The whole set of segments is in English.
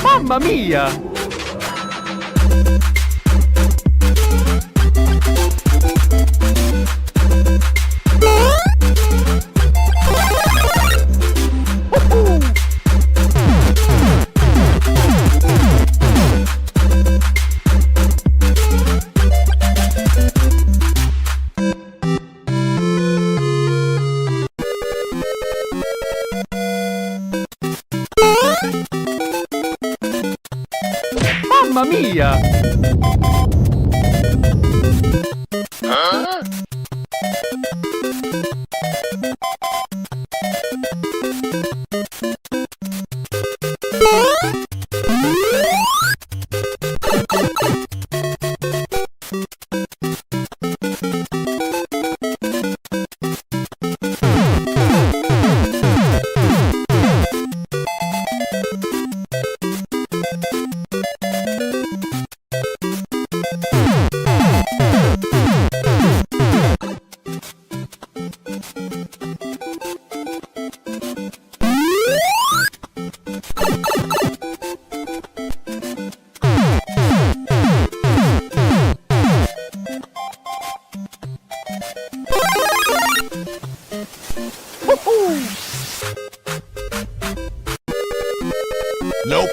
Mamma mia! Mamma mia! Huh? Nope.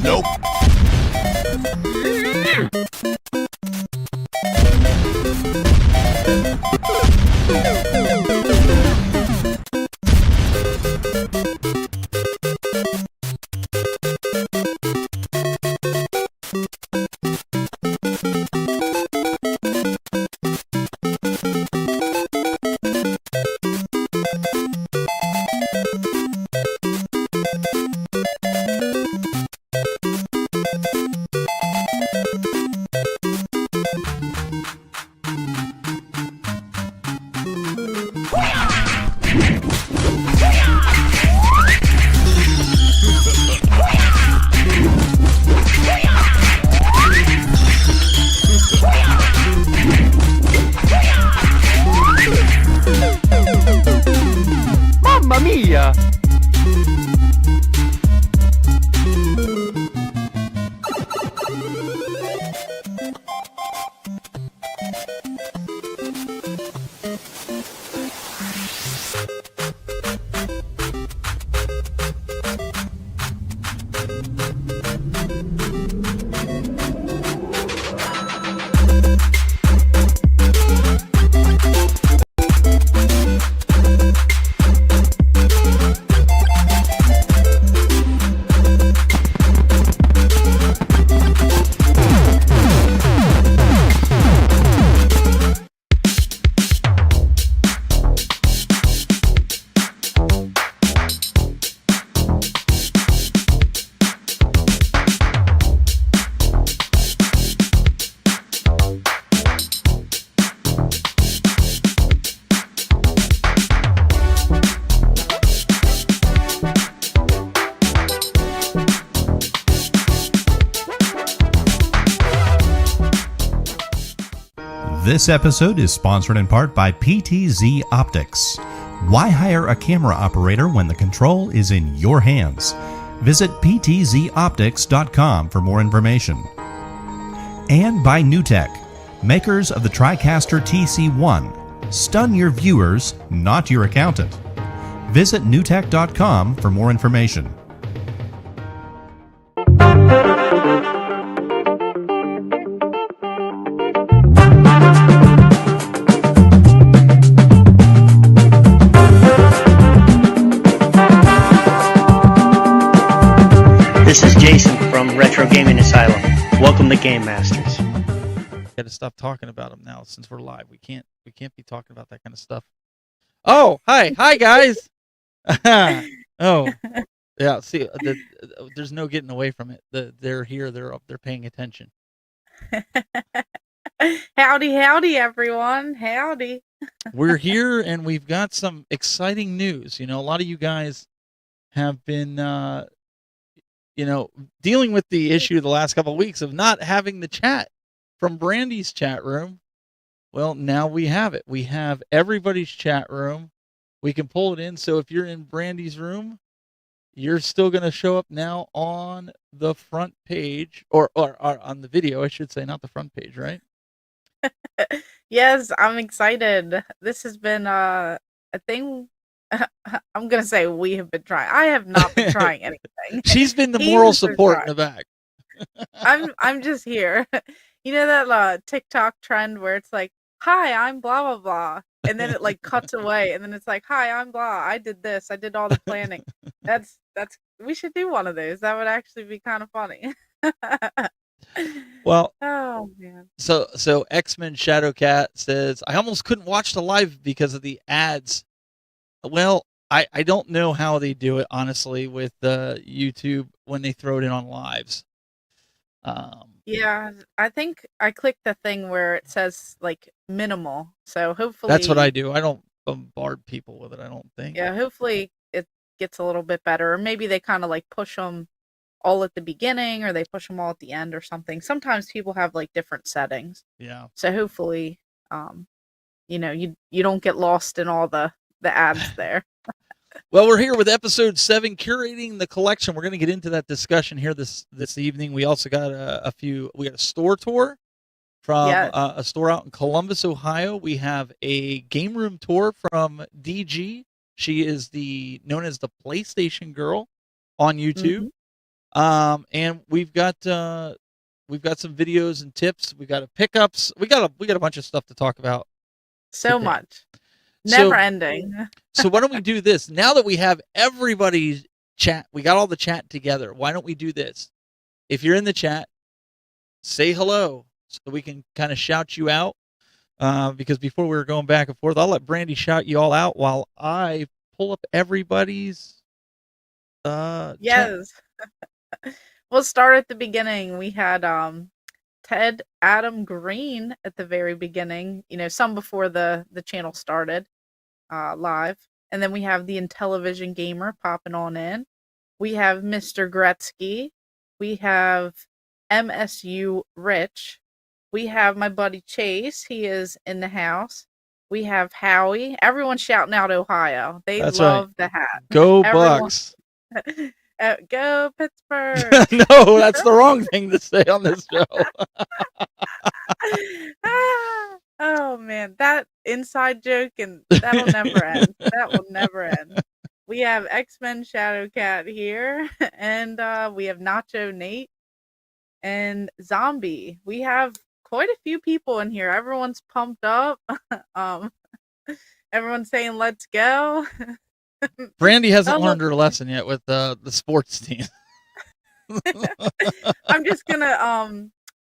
Nope. Mamma mia! This episode is sponsored in part by PTZ Optics. Why hire a camera operator when the control is in your hands? Visit ptzoptics.com for more information. And by NewTek, makers of the TriCaster TC1. Stun your viewers, not your accountant. Visit newtek.com for more information. This is Jason from Retro Gaming Asylum. Welcome to the Game Masters. Got to stop talking about them now since we're live. We can't be talking about that kind of stuff. Oh, hi guys. Oh, yeah. See, there's no getting away from it. They're here. They're paying attention. Howdy, everyone. Howdy. We're here, and we've got some exciting news. A lot of you guys have been, dealing with the issue the last couple of weeks of not having the chat from Brandy's chat room. Well, now we have it. We have everybody's chat room. We can pull it in. So if you're in Brandy's room, you're still going to show up now on the front page, or on the video, I should say, not the front page, right? Yes, I'm excited. This has been a thing. I'm gonna say we have been trying. I have not been trying anything. She's been the moral support in the back. I'm just here. You know that TikTok trend where it's like, "Hi, I'm blah blah blah," and then it like cuts away, and then it's like, "Hi, I'm blah. I did this. I did all the planning." That's. We should do one of those. That would actually be kind of funny. Well, oh man. So X-Men Shadowcat says, I almost couldn't watch the live because of the ads. Well, I don't know how they do it, honestly, with YouTube when they throw it in on lives. Yeah, I think I clicked the thing where it says like minimal. So hopefully that's what I do. I don't bombard people with it, I don't think. Yeah, hopefully it gets a little bit better. Or maybe they kind of like push them all at the beginning, or they push them all at the end or something. Sometimes people have like different settings. Yeah. So hopefully, you don't get lost in all the ads there. Well, we're here with episode 7, curating the collection. We're going to get into that discussion here this evening. We also got we got a store tour from a store out in Columbus, Ohio. We have a game room tour from DG. She is known as the PlayStation Girl on YouTube. Mm-hmm. And we've got some videos and tips. We got pickups. We got a bunch of stuff to talk about. So today. Much. Never ending. So why don't we do this? Now that we have everybody's chat, we got all the chat together. Why don't we do this? If you're in the chat, say hello so we can kind of shout you out. Because before we were going back and forth, I'll let Brandy shout you all out while I pull up everybody's yes. We'll start at the beginning. We had Ted Adam Green at the very beginning, some before the channel started live. And then we have the Intellivision Gamer popping on in. We have Mr. Gretzky. We have MSU Rich. We have my buddy Chase. He is in the house. We have Howie. Everyone's shouting out Ohio. They love the hat. Go Bucks. Go Pittsburgh. No, that's the wrong thing to say on this show. Oh man, that inside joke, and that'll never end. That will never end. We have X-Men Shadowcat here, and we have Nacho Nate and Zombie. We have quite a few people in here. Everyone's pumped up. Everyone's saying let's go. Brandy hasn't learned her lesson yet with the sports team. I'm just gonna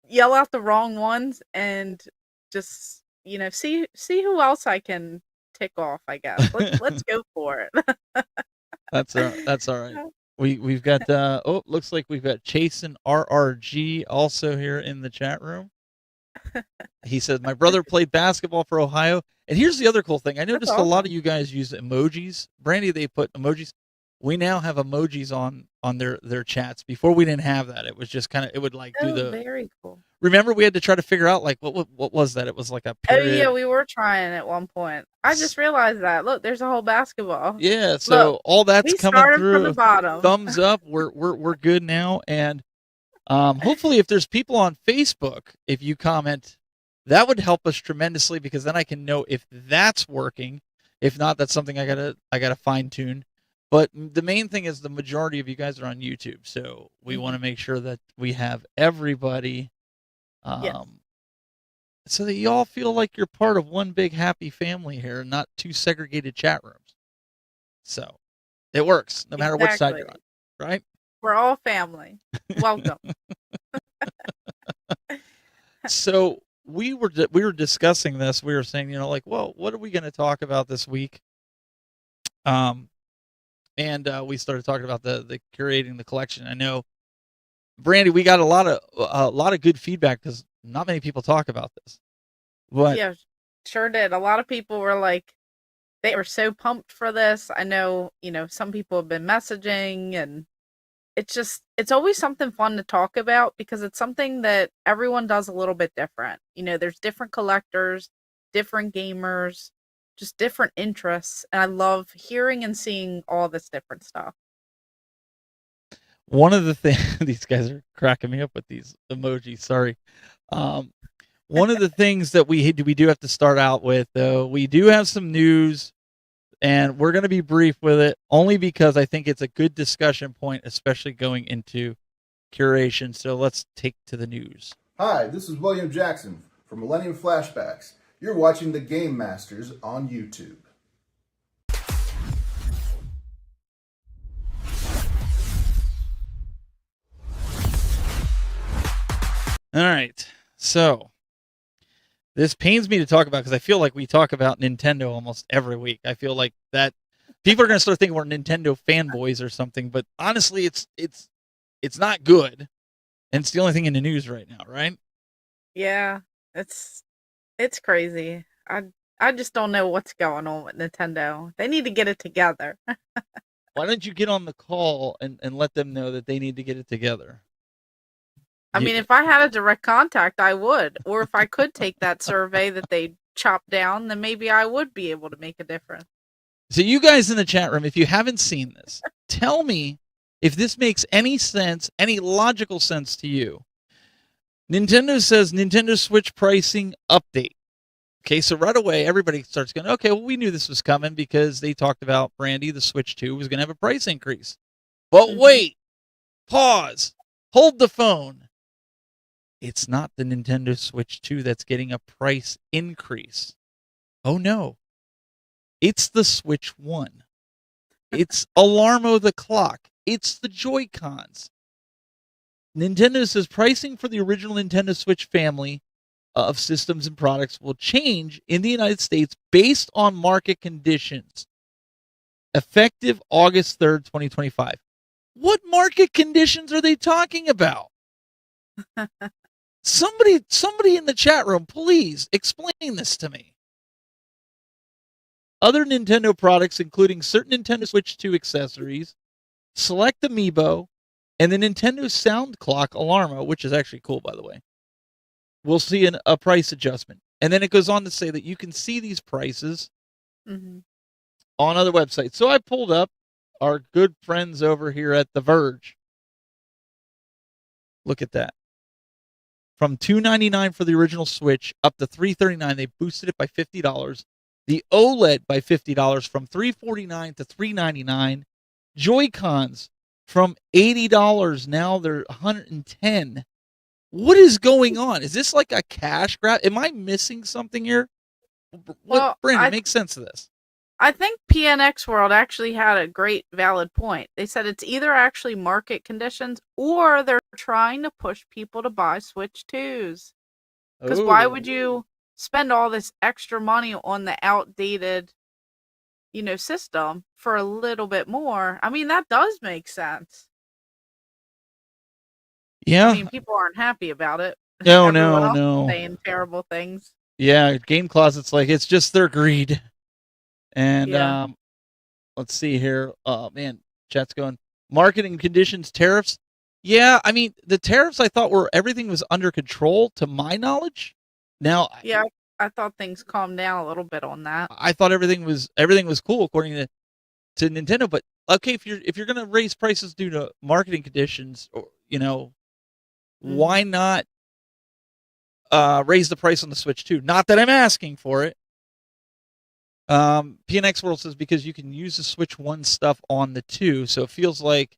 yell out the wrong ones and just see who else I can tick off. I guess let's go for it. That's all right. We've got looks like we've got Chase and RRG also here in the chat room. He said, my brother played basketball for Ohio. And here's the other cool thing. I noticed a lot of you guys use emojis. Brandy, they put emojis. We now have emojis on their chats. Before we didn't have that. It was just kind of, it would like do the. Very cool. Remember, we had to try to figure out like what was that? It was like a period. Oh yeah, we were trying at one point. I just realized that. Look, there's a whole basketball. Yeah, so look, all that's coming through. From the bottom. Thumbs up. We're good now, and hopefully, if there's people on Facebook, if you comment, that would help us tremendously because then I can know if that's working. If not, that's something I gotta fine tune. But the main thing is the majority of you guys are on YouTube, so we want to make sure that we have everybody, so that you all feel like you're part of one big happy family here, and not two segregated chat rooms. So it works no matter what side you're on, right? We're all family. Welcome. So we were discussing this. We were saying, like, well, what are we going to talk about this week? And we started talking about the curating the collection. I know, Brandy, we got a lot of good feedback because not many people talk about this. But Yeah, sure did. A lot of people were like, they were so pumped for this. I know, some people have been messaging, and it's always something fun to talk about because it's something that everyone does a little bit different. There's different collectors, different gamers, just different interests. And I love hearing and seeing all this different stuff. one of the things, these guys are cracking me up with these emojis. Sorry. One of the things that we do have to start out with, though, we do have some news, and we're going to be brief with it only because I think it's a good discussion point, especially going into curation. So let's take to the news. Hi, this is William Jackson from Millennium Flashbacks. You're watching the Game Masters on YouTube. All right. So this pains me to talk about because I feel like we talk about Nintendo almost every week. I feel like that people are going to start thinking we're Nintendo fanboys or something, but honestly, it's not good, and it's the only thing in the news right now, right? Yeah, it's crazy. I just don't know what's going on with Nintendo. They need to get it together. Why don't you get on the call and let them know that they need to get it together? I mean, if I had a direct contact, I would. Or if I could take that survey that they chopped down, then maybe I would be able to make a difference. So you guys in the chat room, if you haven't seen this, tell me if this makes any sense, any logical sense to you. Nintendo says Nintendo Switch pricing update. Okay, so right away, everybody starts going, okay, well, we knew this was coming because they talked about, Brandy, the Switch 2 was going to have a price increase. But wait, pause, hold the phone. It's not the Nintendo Switch 2 that's getting a price increase. Oh, no. It's the Switch 1. It's Alarmo the clock. It's the Joy-Cons. Nintendo says pricing for the original Nintendo Switch family of systems and products will change in the United States based on market conditions. Effective August 3rd, 2025. What market conditions are they talking about? Somebody in the chat room, please explain this to me. Other Nintendo products, including certain Nintendo Switch 2 accessories, select amiibo, and the Nintendo Sound Clock Alarmo, which is actually cool, by the way, we'll see a price adjustment. And then it goes on to say that you can see these prices on other websites. So I pulled up our good friends over here at The Verge. Look at that. From $299 for the original Switch up to $339, they boosted it by $50. The OLED by $50 from $349 to $399. Joy-Cons from $80, now they're $110. What is going on? Is this like a cash grab? Am I missing something here? Well, Brandon, make sense of this. I think PNX World actually had a great valid point. They said it's either actually market conditions or they're trying to push people to buy Switch 2s. Because why would you spend all this extra money on the outdated, system for a little bit more? I mean, that does make sense. Yeah. I mean, people aren't happy about it. No. Saying terrible things. Yeah, Game Closet's like, it's just their greed. And Yeah. Let's see here. Oh, man, chat's going, marketing conditions, tariffs. Yeah, I mean, the tariffs I thought everything was under control to my knowledge. Now, yeah, I thought things calmed down a little bit on that. I thought everything was cool according to Nintendo. But okay, if you're gonna raise prices due to marketing conditions, or why not raise the price on the Switch too? Not that I'm asking for it. PNX World says because you can use the Switch 1 stuff on the 2, so it feels like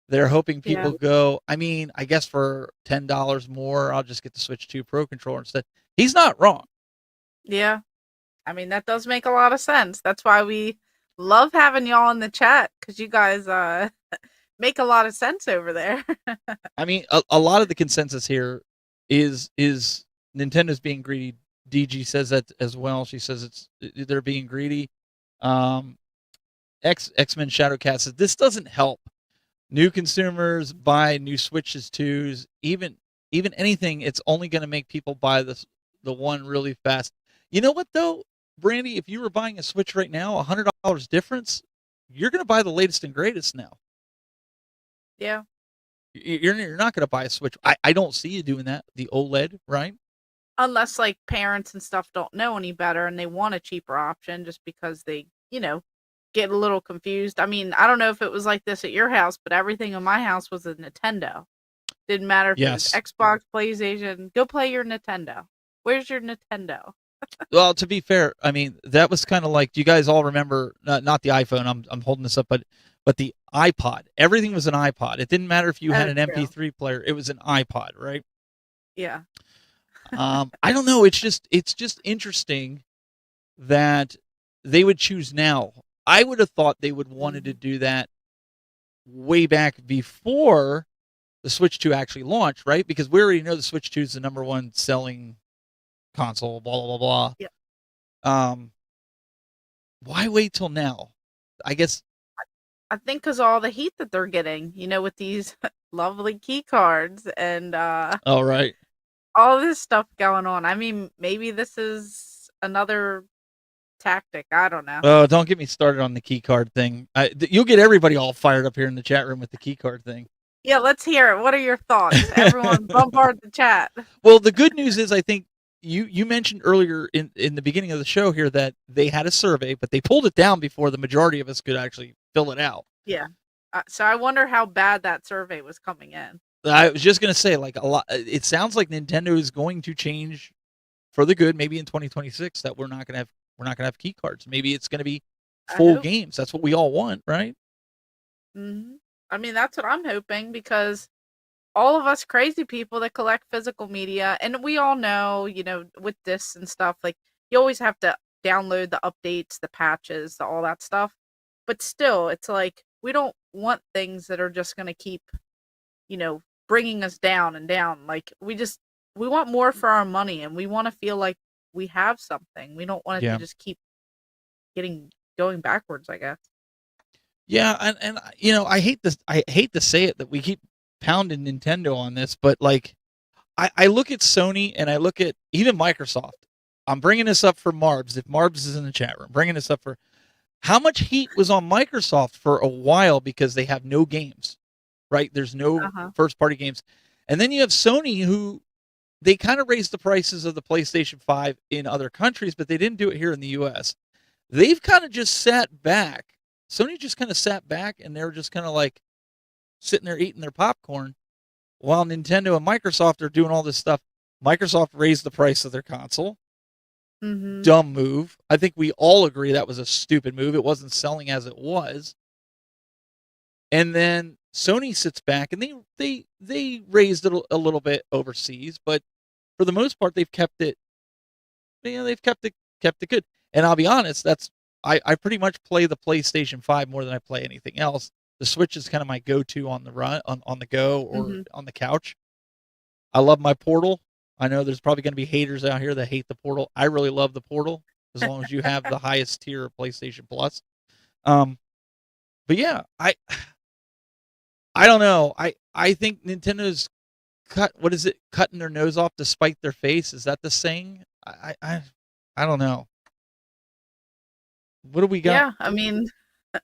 they're hoping people go, I mean, I guess for $10 more, I'll just get the Switch 2 Pro controller instead. He's not wrong. Yeah. I mean, that does make a lot of sense. That's why we love having y'all in the chat, because you guys make a lot of sense over there. I mean, a lot of the consensus here is Nintendo's being greedy. DG says that as well. She says they're being greedy. X-Men Shadowcat says this doesn't help new consumers buy new Switches 2s, even anything. It's only going to make people buy the one really fast. You know what though, Brandy? If you were buying a Switch right now, $100 difference, you're going to buy the latest and greatest now. Yeah. You're not going to buy a Switch. I don't see you doing that. The OLED, right? Unless like parents and stuff don't know any better and they want a cheaper option just because they, get a little confused. I mean, I don't know if it was like this at your house, but everything in my house was a Nintendo. Didn't matter if it was Xbox, PlayStation. Go play your Nintendo. Where's your Nintendo? Well, to be fair, I mean, that was kind of like, do you guys all remember, not the iPhone, I'm holding this up, but the iPod. Everything was an iPod. It didn't matter if you had an MP3 player. It was an iPod, right? Yeah. I don't know. It's just interesting that they would choose now. I would have thought they would wanted to do that way back before the Switch 2 actually launched, right? Because we already know the Switch 2 is the number one selling console, blah, blah, blah, blah. Yeah. Why wait till now? I guess. I think because all the heat that they're getting, with these lovely key cards and oh, right. all this stuff going on. I mean, maybe this is another tactic. I don't know. Oh, don't get me started on the key card thing. You'll get everybody all fired up here in the chat room with the key card thing. Yeah, let's hear it. What are your thoughts? Everyone bombard the chat. Well, the good news is I think you mentioned earlier in the beginning of the show here that they had a survey, but they pulled it down before the majority of us could actually fill it out. Yeah. So I wonder how bad that survey was coming in. I was just going to say, like, a lot. It sounds like Nintendo is going to change for the good, maybe in 2026, that we're not going to have key cards. Maybe it's going to be full games. That's what we all want, right? Mm-hmm. I mean, that's what I'm hoping, because all of us crazy people that collect physical media, and we all know, with discs and stuff, like, you always have to download the updates, the patches, all that stuff. But still, it's like, we don't want things that are just going to keep, bringing us down and down. Like, we want more for our money, and we want to feel like we have something. We don't want it to just keep going backwards, I guess. Yeah, and I hate this. I hate to say it that we keep pounding Nintendo on this, but like, I look at Sony and I look at even Microsoft. I'm bringing this up for Marbs. If Marbs is in the chat room, bringing this up for how much heat was on Microsoft for a while because they have no games, right? There's no first party games, and then you have Sony, who they kind of raised the prices of the PlayStation 5 in other countries, but they didn't do it here in the U.S. They've kind of just sat back. Sony just kind of sat back, and they're just kind of like sitting there eating their popcorn while Nintendo and Microsoft are doing all this stuff. Microsoft raised the price of their console. Mm-hmm. Dumb move. I think we all agree that was a stupid move. It wasn't selling as it was. And then Sony sits back, and they raised it a little bit overseas, but for the most part, they've kept it. They've kept it good. And I'll be honest, I pretty much play the PlayStation 5 more than I play anything else. The Switch is kind of my go-to on the run, on the go, or on the couch. I love my Portal. I know there's probably going to be haters out here that hate the Portal. I really love the Portal, as long as you have the highest tier of PlayStation Plus. But yeah, I don't know. I think Nintendo's cutting their nose off to spite their face. Is that the saying? I don't know. What do we got? Yeah, I mean, I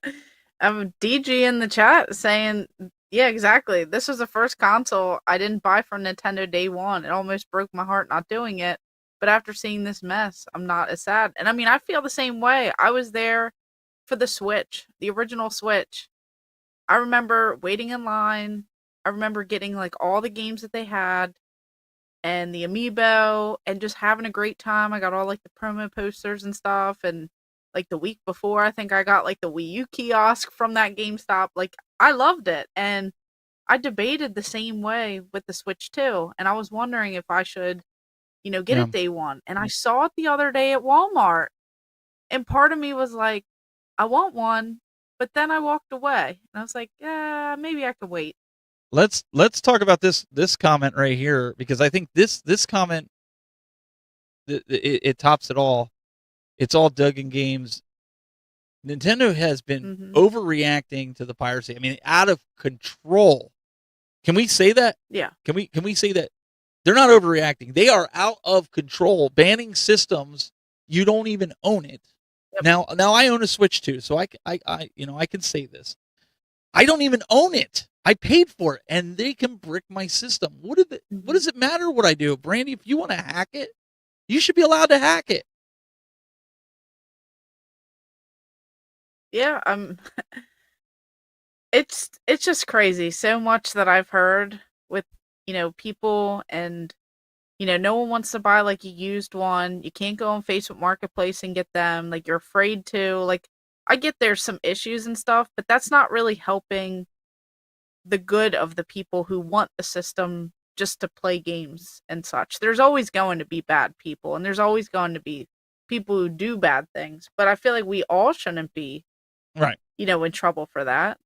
have DG in the chat saying, yeah, exactly. This was the first console I didn't buy from Nintendo day one. It almost broke my heart not doing it. But after seeing this mess, I'm not as sad. And I mean, I feel the same way. I was there for the Switch, the original Switch. I remember waiting in line. I remember getting like all the games that they had and the amiibo and just having a great time. I got all like the promo posters and stuff. And like the week before, I think I got like the Wii U kiosk from that GameStop. Like, I loved it. And I debated the same way with the Switch too. And I was wondering if I should, get it day one. And I saw it the other day at Walmart. And part of me was like, I want one. But then I walked away. And I was like, yeah, maybe I could wait. Let's talk about this comment right here, because I think this comment it tops it all. It's all Duggan games. Nintendo has been overreacting to the piracy. I mean, out of control. Can we say that? Yeah. Can we say that they're not overreacting? They are out of control, banning systems. You don't even own it. Yep. Now I own a Switch too, so I can say this. I don't even own it. I paid for it, and they can brick my system. What does it matter what I do, Brandy? If you want to hack it, you should be allowed to hack it. Yeah, it's just crazy. So much that I've heard with, people, and no one wants to buy like a used one. You can't go on Facebook Marketplace and get them. Like, you're afraid to. Like, I get there's some issues and stuff, but that's not really helping the good of the people who want the system just to play games and such. There's always going to be bad people, and there's always going to be people who do bad things, but I feel like we all shouldn't be right, in trouble for that.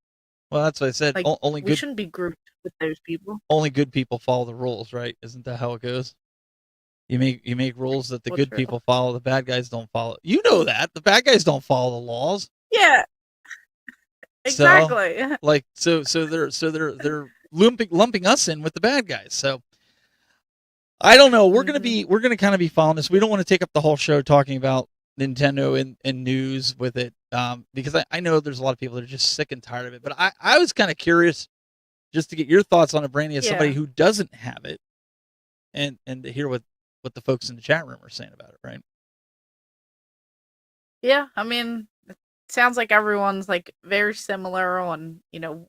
Well, that's what I said. Like, we shouldn't be grouped with those people. Only good people follow the rules, right? Isn't that how it goes? You make rules that the good people follow, the bad guys don't follow. You know that the bad guys don't follow the laws. Yeah, exactly. So, they're lumping us in with the bad guys. So I don't know. We're gonna kind of be following this. We don't want to take up the whole show talking about Nintendo and news with it, because I know there's a lot of people that are just sick and tired of it. But I was kind of curious just to get your thoughts on it, Brandy, as somebody who doesn't have it, and to hear what the folks in the chat room are saying about it, right? Yeah, I mean, it sounds like everyone's like very similar on,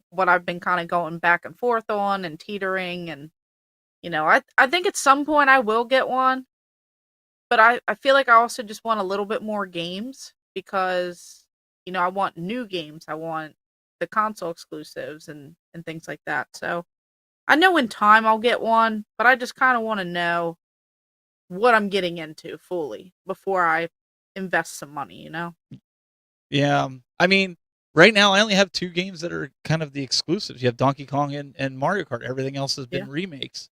what I've been kind of going back and forth on and teetering, and I think at some point I will get one, but I feel like I also just want a little bit more games, because I want new games. I want the console exclusives and things like that. So I know in time I'll get one, but I just kind of want to know what I'm getting into fully before I invest some money, Yeah. I mean, right now I only have 2 games that are kind of the exclusives. You have Donkey Kong and Mario Kart. Everything else has been remakes.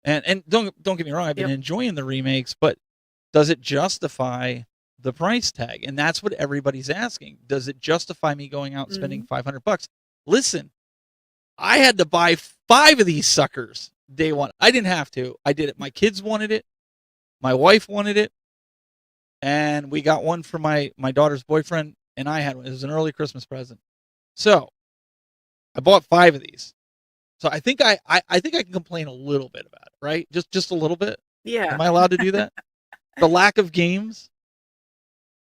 And don't get me wrong, I've been enjoying the remakes, but does it justify the price tag? And that's what everybody's asking. Does it justify me going out and spending $500? Listen, I had to buy 5 of these suckers day one. I didn't have to. I did it. My kids wanted it. My wife wanted it. And we got one for my daughter's boyfriend, and I had one. It was an early Christmas present. So I bought 5 of these. So I think I can complain a little bit about it, right? Just a little bit. Yeah. Am I allowed to do that? The lack of games.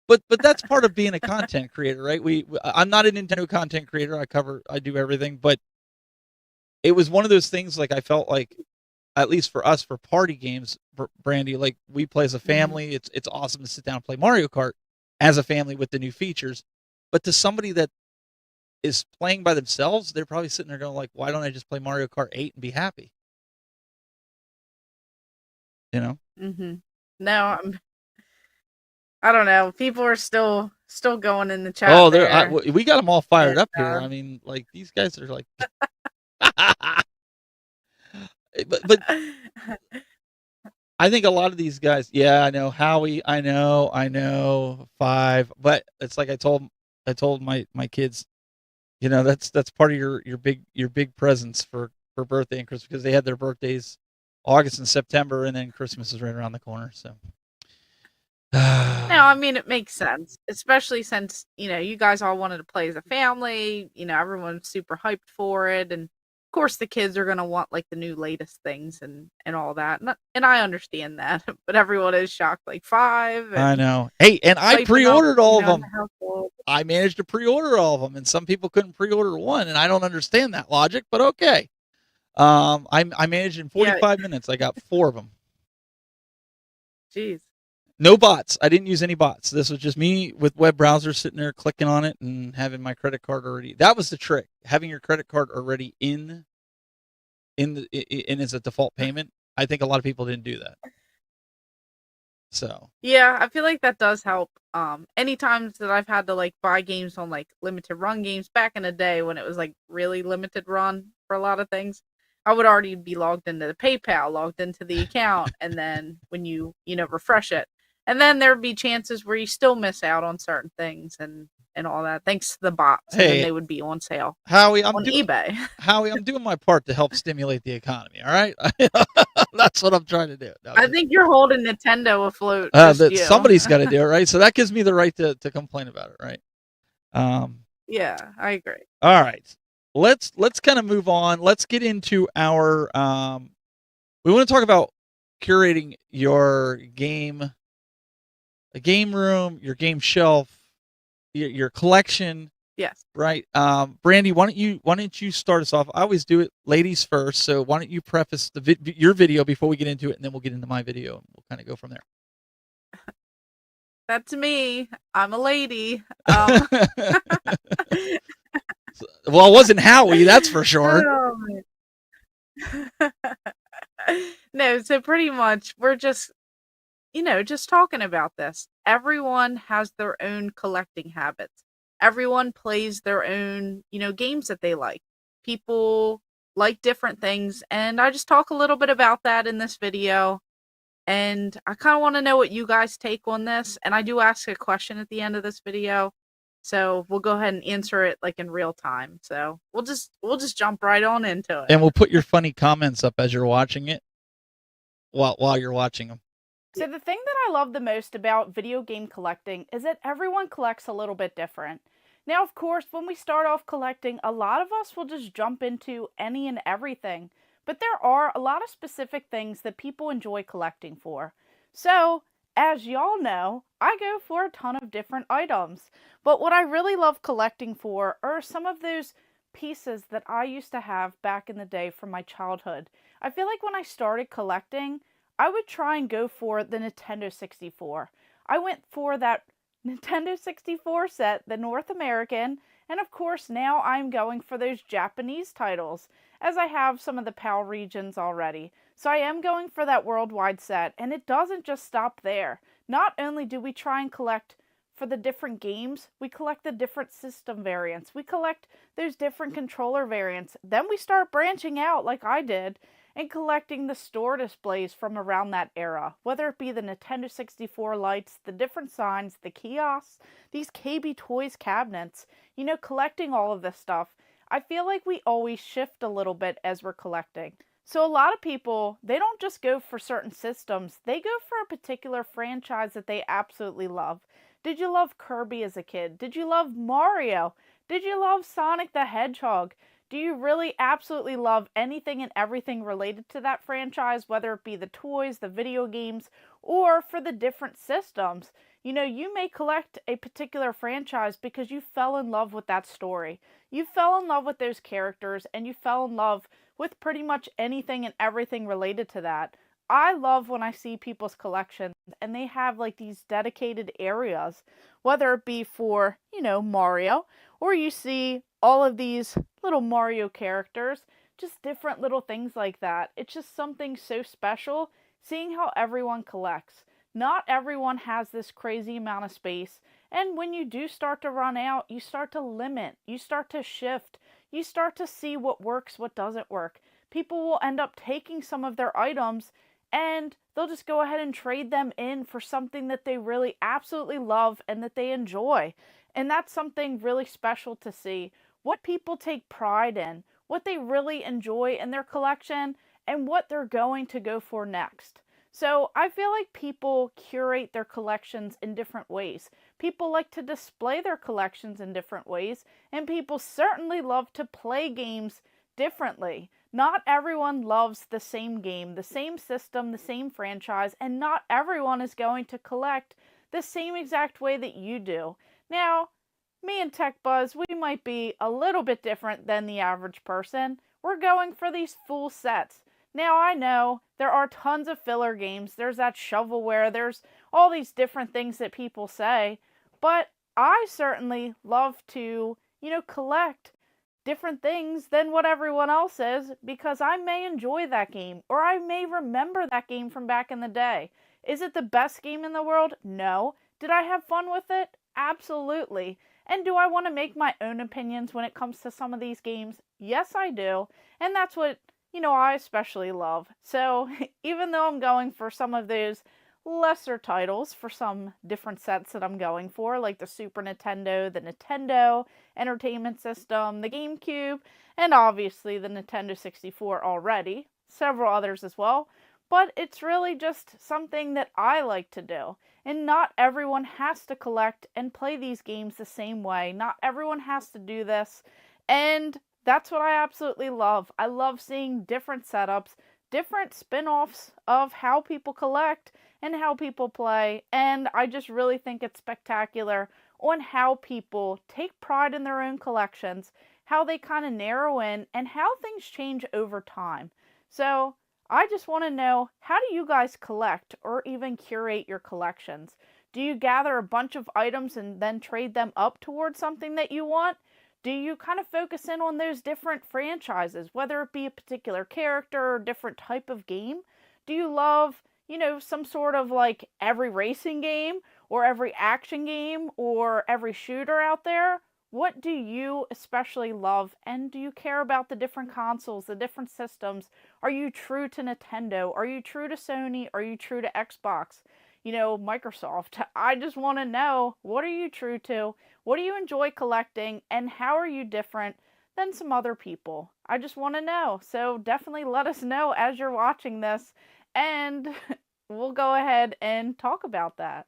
But that's part of being a content creator, right? I'm not a Nintendo content creator. I do everything, but it was one of those things, like, I felt like, at least for us, for party games, Brandy, like, we play as a family. It's awesome to sit down and play Mario Kart as a family with the new features. But to somebody that is playing by themselves, they're probably sitting there going like, why don't I just play Mario Kart 8 and be happy? No, I don't know. People are still going in the chat. Oh, we got them all fired up here. I mean, like, these guys are like, but I think a lot of these guys, I know Howie, I know 5, but it's like I told my kids, that's part of your big presents for birthday and Christmas, because they had their birthdays August and September, and then Christmas is right around the corner. So no, I mean, it makes sense, especially since you guys all wanted to play as a family. Everyone's super hyped for it, and of course the kids are gonna want like the new latest things and all that, and I understand that, but everyone is shocked, like 5. I know. Hey, and I pre-ordered all of them. I managed to pre-order all of them, and some people couldn't pre-order one, and I don't understand that logic, but okay. I managed in 45 minutes. I got 4 of them. Jeez. No bots. I didn't use any bots. This was just me with web browser sitting there clicking on it and having my credit card already. That was the trick. Having your credit card already in as a default payment. I think a lot of people didn't do that. So yeah, I feel like that does help. Any times that I've had to like buy games on like limited run games back in the day when it was like really limited run for a lot of things, I would already be logged into the PayPal, logged into the account, and then when you refresh it, And then there'd be chances where you still miss out on certain things and all that, thanks to the bots. And then Hey, they would be on sale Howie, on eBay. Howie, I'm doing my part to help stimulate the economy. All right, that's what I'm trying to do. No, I think you're holding Nintendo afloat. that You. somebody's got to do it, right? So that gives me the right to complain about it, right? Yeah, I agree. All right, let's kind of move on. Let's get into our. We want to talk about curating your game, a game room, your game shelf, your collection. Yes. Right. Brandy, why don't you start us off? I always do it ladies first. So why don't you preface your video before we get into it, and then we'll get into my video, and we'll kind of go from there. That's me. I'm a lady. Well, it wasn't Howie, that's for sure. No, so pretty much we're just talking about this. Everyone has their own collecting habits. Everyone plays their own, games that they like. People like different things, and I just talk a little bit about that in this video. And I kind of want to know what you guys take on this, and I do ask a question at the end of this video. So we'll go ahead and answer it like in real time. So we'll just jump right on into it. And we'll put your funny comments up as you're watching it while you're watching them. So the thing that I love the most about video game collecting is that everyone collects a little bit different. Now, of course, when we start off collecting, a lot of us will just jump into any and everything. But there are a lot of specific things that people enjoy collecting for. So, as y'all know, I go for a ton of different items. But what I really love collecting for are some of those pieces that I used to have back in the day from my childhood. I feel like when I started collecting, I would try and go for the Nintendo 64. I went for that Nintendo 64 set, the North American, and of course now I'm going for those Japanese titles, as I have some of the PAL regions already. So I am going for that worldwide set, and it doesn't just stop there. Not only do we try and collect for the different games, we collect the different system variants. We collect those different controller variants. Then we start branching out like I did and collecting the store displays from around that era, whether it be the Nintendo 64 lights, the different signs, the kiosks, these KB Toys cabinets, collecting all of this stuff. I feel like we always shift a little bit as we're collecting. So a lot of people, they don't just go for certain systems, they go for a particular franchise that they absolutely love. Did you love Kirby as a kid? Did you love Mario? Did you love Sonic the Hedgehog? Do you really absolutely love anything and everything related to that franchise, whether it be the toys, the video games, or for the different systems? You may collect a particular franchise because you fell in love with that story. You fell in love with those characters, and you fell in love with pretty much anything and everything related to that. I love when I see people's collections and they have like these dedicated areas, whether it be for, Mario, or you see all of these little Mario characters, just different little things like that. It's just something so special seeing how everyone collects. Not everyone has this crazy amount of space, and when you do start to run out, you start to limit, you start to shift, you start to see what works, what doesn't work. People will end up taking some of their items and they'll just go ahead and trade them in for something that they really absolutely love and that they enjoy. And that's something really special to see. What people take pride in, what they really enjoy in their collection, and what they're going to go for next. So I feel like people curate their collections in different ways. People like to display their collections in different ways, and people certainly love to play games differently. Not everyone loves the same game, the same system, the same franchise, and not everyone is going to collect the same exact way that you do. Now, me and Tech Buzz, we might be a little bit different than the average person. We're going for these full sets. Now, I know there are tons of filler games. There's that shovelware. There's all these different things that people say. But I certainly love to, collect different things than what everyone else is, because I may enjoy that game, or I may remember that game from back in the day. Is it the best game in the world? No. Did I have fun with it? Absolutely. And do I want to make my own opinions when it comes to some of these games? Yes, I do. And that's what, I especially love. So even though I'm going for some of those lesser titles for some different sets that I'm going for, like the Super Nintendo, the Nintendo Entertainment System, the GameCube, and obviously the Nintendo 64 already, several others as well. But it's really just something that I like to do. And not everyone has to collect and play these games the same way. Not everyone has to do this. And that's what I absolutely love. I love seeing different setups, different spin-offs of how people collect and how people play. And I just really think it's spectacular on how people take pride in their own collections, how they kind of narrow in, and how things change over time. So I just want to know, how do you guys collect or even curate your collections? Do you gather a bunch of items and then trade them up towards something that you want? Do you kind of focus in on those different franchises, whether it be a particular character or different type of game? Do you love, some sort of like every racing game or every action game or every shooter out there? What do you especially love, and do you care about the different consoles, the different systems? Are you true to Nintendo? Are you true to Sony? Are you true to Xbox? Microsoft. I just want to know, what are you true to? What do you enjoy collecting? And how are you different than some other people? I just want to know. So definitely let us know as you're watching this, and we'll go ahead and talk about that.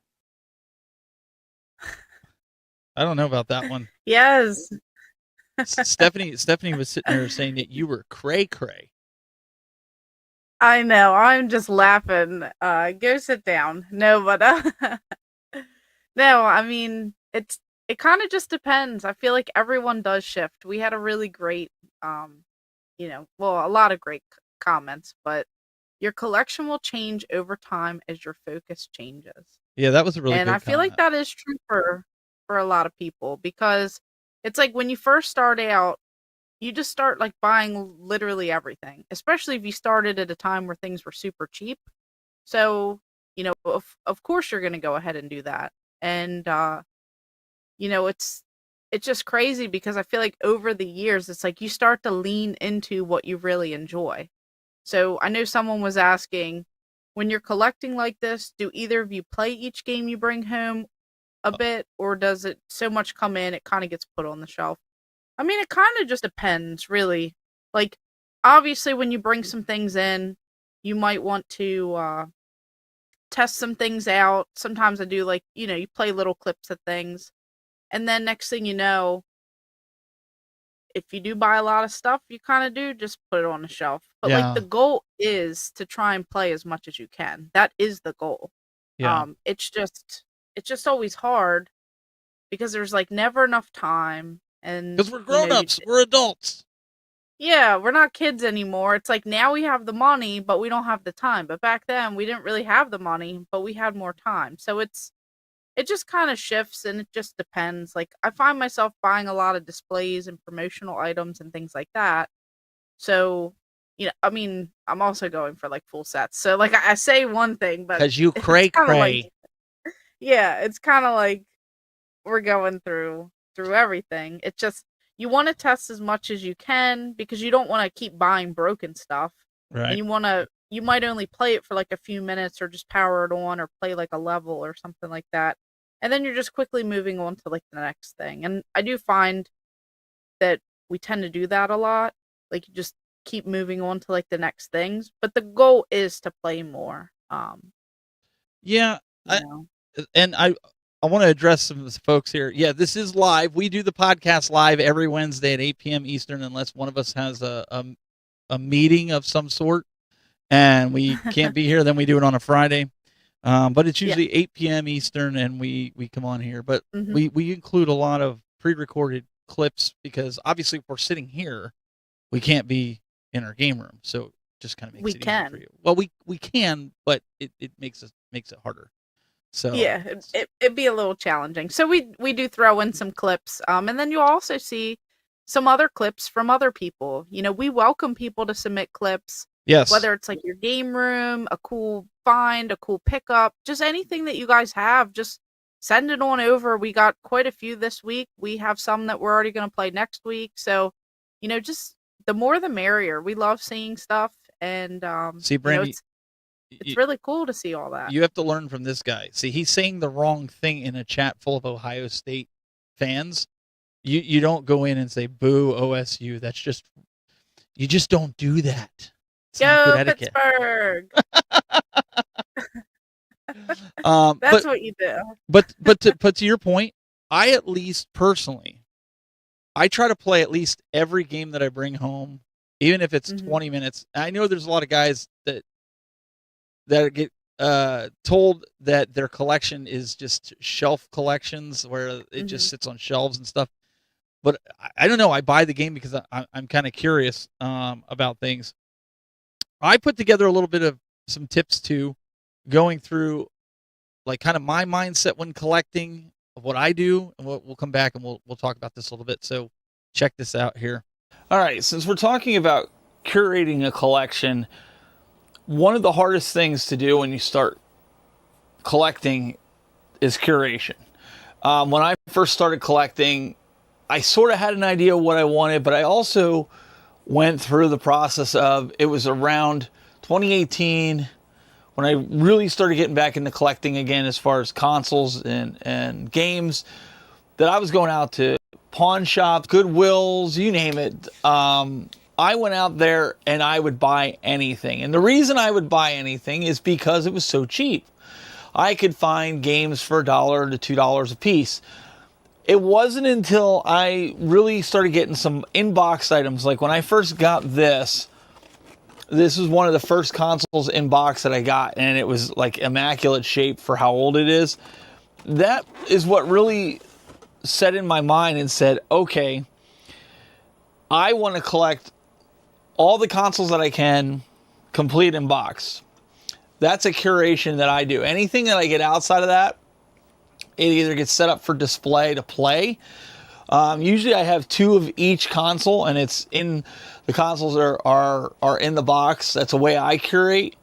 I don't know about that one. Yes. Stephanie was sitting there saying that you were cray. I know. I'm just laughing. Go sit down. No, but no, I mean, it kind of just depends. I feel like everyone does shift. We had a really great, a lot of great comments, but your collection will change over time as your focus changes. Yeah, that was a really And good I feel like comment. that is true for a lot of people, because it's like when you first start out, you just start like buying literally everything, especially if you started at a time where things were super cheap. So, of course you're going to go ahead and do that. And, it's just crazy, because I feel like over the years, it's like you start to lean into what you really enjoy. So I know someone was asking, when you're collecting like this, do either of you play each game you bring home a bit, or does it so much come in, it kind of gets put on the shelf? I mean, it kind of just depends, really. Like, obviously, when you bring some things in, you might want to test some things out. Sometimes I do, like, you play little clips of things. And then next thing you know, if you do buy a lot of stuff, you kind of do just put it on the shelf. But, like, the goal is to try and play as much as you can. That is the goal. Yeah. It's just always hard, because there's, like, never enough time. And Because we're grown-ups. We're adults. Yeah, we're not kids anymore. It's like now we have the money, but we don't have the time. But back then we didn't really have the money, but we had more time. So it just kind of shifts, and it just depends. Like, I find myself buying a lot of displays and promotional items and things like that. So, I mean, I'm also going for like full sets. So like I say one thing, but Because you it's cray. kinda like, yeah, it's kind of like we're going through everything. It just, you want to test as much as you can, because you don't want to keep buying broken stuff. Right. And you might only play it for like a few minutes, or just power it on, or play like a level or something like that. And then you're just quickly moving on to like the next thing. And I do find that we tend to do that a lot. Like, you just keep moving on to like the next things, but the goal is to play more. Yeah. You know. I want to address some of the folks here. Yeah, this is live. We do the podcast live every Wednesday at 8 p.m. Eastern, unless one of us has a meeting of some sort and we can't be here. Then we do it on a Friday. But it's usually 8 p.m. Eastern, and we come on here. But we include a lot of pre-recorded clips, because obviously if we're sitting here, we can't be in our game room. So it just kind of makes it easier for you. Well, we can, but it makes it harder. So yeah, it'd be a little challenging. So we do throw in some clips, and then you'll also see some other clips from other people. We welcome people to submit clips. Yes. Whether it's like your game room, a cool find, a cool pickup, just anything that you guys have, just send it on over. We got quite a few this week. We have some that we're already going to play next week. So, just the more the merrier. We love seeing stuff. And see, Brandy, it's really cool to see all that. You have to learn from this guy. See, he's saying the wrong thing in a chat full of Ohio State fans. You don't go in and say, boo, OSU. That's just, you just don't do that. It's not Go good etiquette. Pittsburgh! That's That's what you do. But to your point, I at least personally, I try to play at least every game that I bring home, even if it's 20 minutes. I know there's a lot of guys that get told that their collection is just shelf collections where it just sits on shelves and stuff. But I don't know. I buy the game because I'm kind of curious about things. I put together a little bit of some tips too, going through like kind of my mindset when collecting, of what I do, and we'll come back and we'll talk about this a little bit. So check this out here. All right, since we're talking about curating a collection, one of the hardest things to do when you start collecting is curation. When I first started collecting, I sort of had an idea of what I wanted, but I also went through the process of, it was around 2018 when I really started getting back into collecting again as far as consoles and games, that I was going out to pawn shops, Goodwills, you name it. I went out there and I would buy anything. And the reason I would buy anything is because it was so cheap. I could find games for $1 to $2 a piece. It wasn't until I really started getting some in-box items. Like when I first got this was one of the first consoles in box that I got, and it was like immaculate shape for how old it is. That is what really set in my mind and said, okay, I want to collect all the consoles that I can, complete in box. That's a curation that I do. Anything that I get outside of that, it either gets set up for display to play. Usually I have 2 of each console, and it's in the consoles are in the box. That's the way I curate.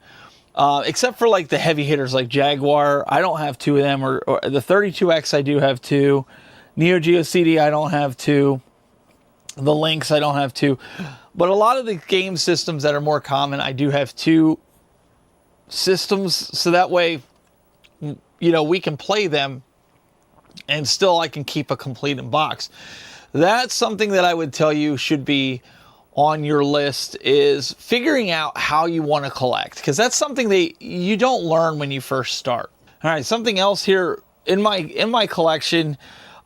Except for like the heavy hitters like Jaguar, I don't have 2 of them, or the 32X I do have 2. Neo Geo CD I don't have 2. The Lynx I don't have 2. But a lot of the game systems that are more common, I do have 2 systems, so that way, you know, we can play them and still I can keep a complete in box. That's something that I would tell you should be on your list, is figuring out how you want to collect, because that's something that you don't learn when you first start. All right, something else here in my collection,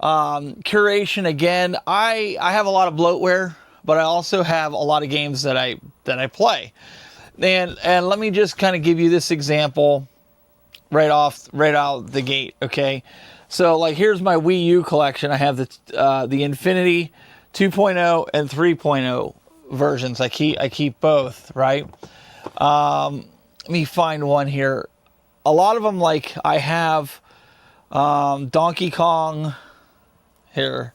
curation again. I have a lot of bloatware, but I also have a lot of games that I play. And let me just kind of give you this example right out the gate, okay? So like here's my Wii U collection. I have the Infinity 2.0 and 3.0 versions. I keep both, right? Let me find one here. A lot of them, like I have Donkey Kong here.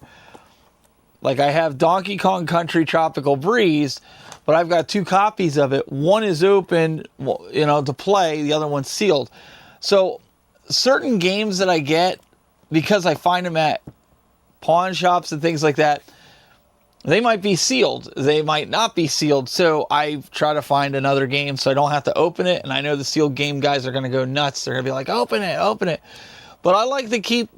Like I have Donkey Kong Country Tropical Breeze, but I've got 2 copies of it. One is open, you know, to play. The other one's sealed. So certain games that I get, because I find them at pawn shops and things like that, they might be sealed. They might not be sealed. So I try to find another game so I don't have to open it. And I know the sealed game guys are going to go nuts. They're going to be like, open it. But I like to keep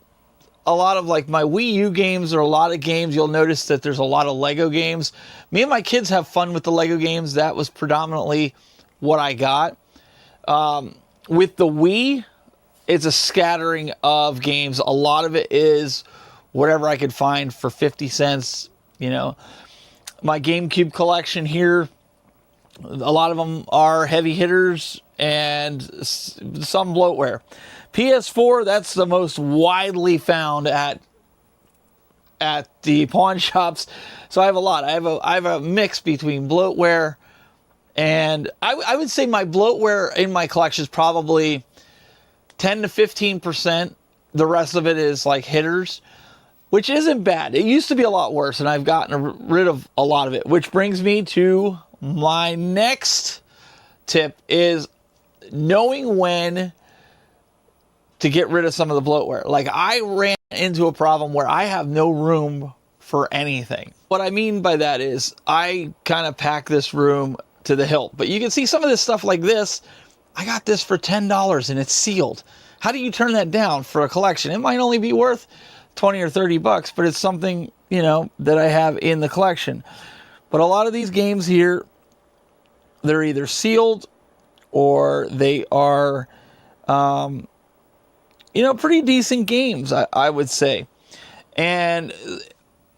a lot of like my Wii U games, or a lot of games. You'll notice that there's a lot of Lego games. Me and my kids have fun with the Lego games. That was predominantly what I got. With the Wii, it's a scattering of games. A lot of it is whatever I could find for 50 cents. You know, my GameCube collection here, a lot of them are heavy hitters and some bloatware. PS4, that's the most widely found at the pawn shops. So I have a lot. I have a mix between bloatware and I would say my bloatware in my collection is probably 10 to 15%. The rest of it is like hitters, which isn't bad. It used to be a lot worse, and I've gotten rid of a lot of it, which brings me to my next tip, is knowing when to get rid of some of the bloatware. Like I ran into a problem where I have no room for anything. What I mean by that is I kind of pack this room to the hilt, but you can see some of this stuff like this I got this for $10 and it's sealed. How do you turn that down for a collection? It might only be worth 20 or 30 bucks, but it's something, that I have in the collection. But a lot of these games here, they're either sealed or they are, pretty decent games, I would say. And,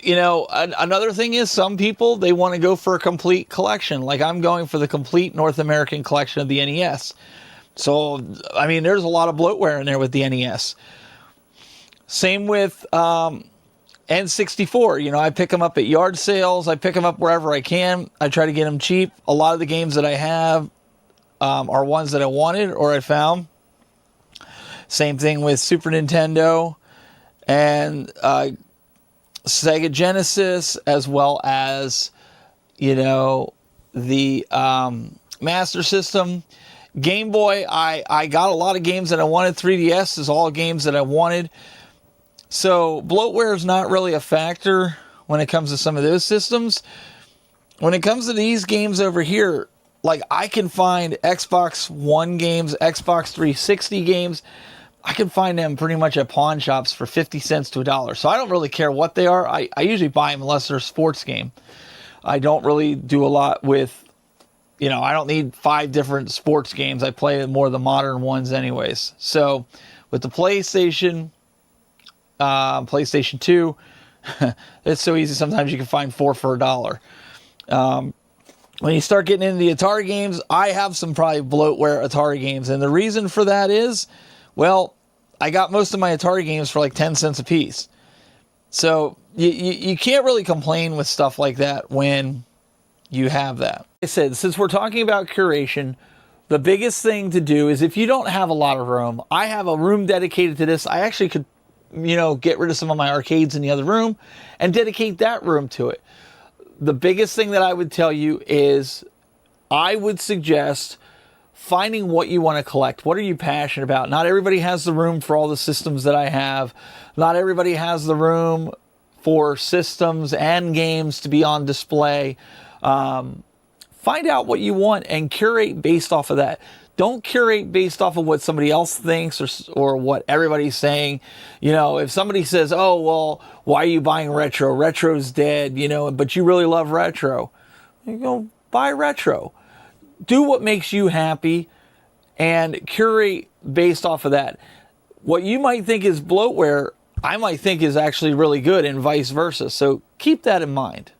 another thing is some people, they want to go for a complete collection. Like I'm going for the complete North American collection of the NES. So, there's a lot of bloatware in there with the NES. Same with N64. I pick them up at yard sales. I pick them up wherever I can. I try to get them cheap. A lot of the games that I have are ones that I wanted or I found. Same thing with Super Nintendo and Sega Genesis, as well as, the Master System. Game Boy, I got a lot of games that I wanted. 3DS is all games that I wanted. So bloatware is not really a factor when it comes to some of those systems. When it comes to these games over here, like I can find Xbox One games, Xbox 360 games. I can find them pretty much at pawn shops for 50 cents to $1. So I don't really care what they are. I usually buy them unless they're a sports game. I don't really do a lot with, I don't need 5 different sports games. I play more of the modern ones anyways. So with the PlayStation 2, it's so easy. Sometimes you can find 4 for $1. When you start getting into the Atari games, I have some probably bloatware Atari games. And the reason for that is, well, I got most of my Atari games for like 10 cents a piece. So you can't really complain with stuff like that when you have that. Like I said, since we're talking about curation, the biggest thing to do is if you don't have a lot of room, I have a room dedicated to this. I actually could, get rid of some of my arcades in the other room and dedicate that room to it. The biggest thing that I would tell you is I would suggest finding what you want to collect. What are you passionate about? Not everybody has the room for all the systems that I have. Not everybody has the room for systems and games to be on display. Find out what you want and curate based off of that. Don't curate based off of what somebody else thinks or what everybody's saying. If somebody says, oh, well, why are you buying retro? Retro's dead, but you really love retro. You go buy retro. Do what makes you happy and curate based off of that. What you might think is bloatware, I might think is actually really good and vice versa. So keep that in mind.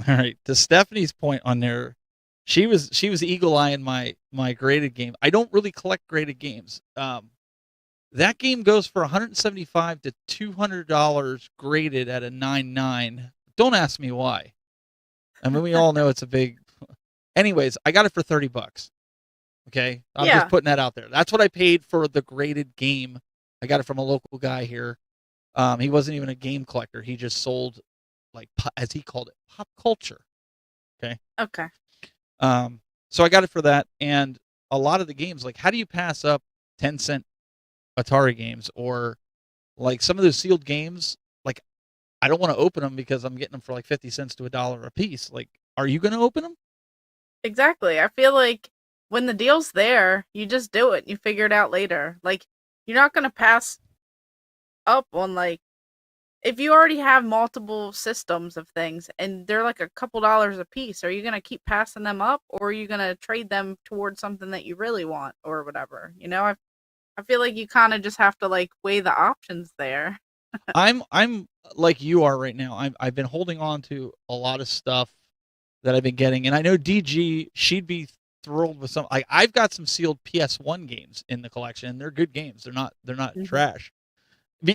All right. To Stephanie's point on there, she was eagle-eyeing my graded game. I don't really collect graded games. That game goes for $175 to $200 graded at a 9.9. Don't ask me why. We all know it's a big. Anyways, I got it for $30. Okay, I'm just putting that out there. That's what I paid for the graded game. I got it from a local guy here. He wasn't even a game collector. He just sold, like, as he called it, pop culture. Okay. Okay. So I got it for that, and a lot of the games, like, how do you pass up 10-cent Atari games or like some of those sealed games? Like, I don't want to open them because I'm getting them for like 50 cents to $1 a piece. Like, are you going to open them? Exactly. I feel like when the deal's there, you just do it. You figure it out later. Like, you're not going to pass up on, like, if you already have multiple systems of things and they're like a couple dollars a piece, are you going to keep passing them up or are you going to trade them towards something that you really want or whatever? I feel like you kind of just have to like weigh the options there. I'm like you are right now. I've been holding on to a lot of stuff that I've been getting, and I know DG, she'd be thrilled with some. Like, I've got some sealed PS1 games in the collection, and they're good games. They're not trash.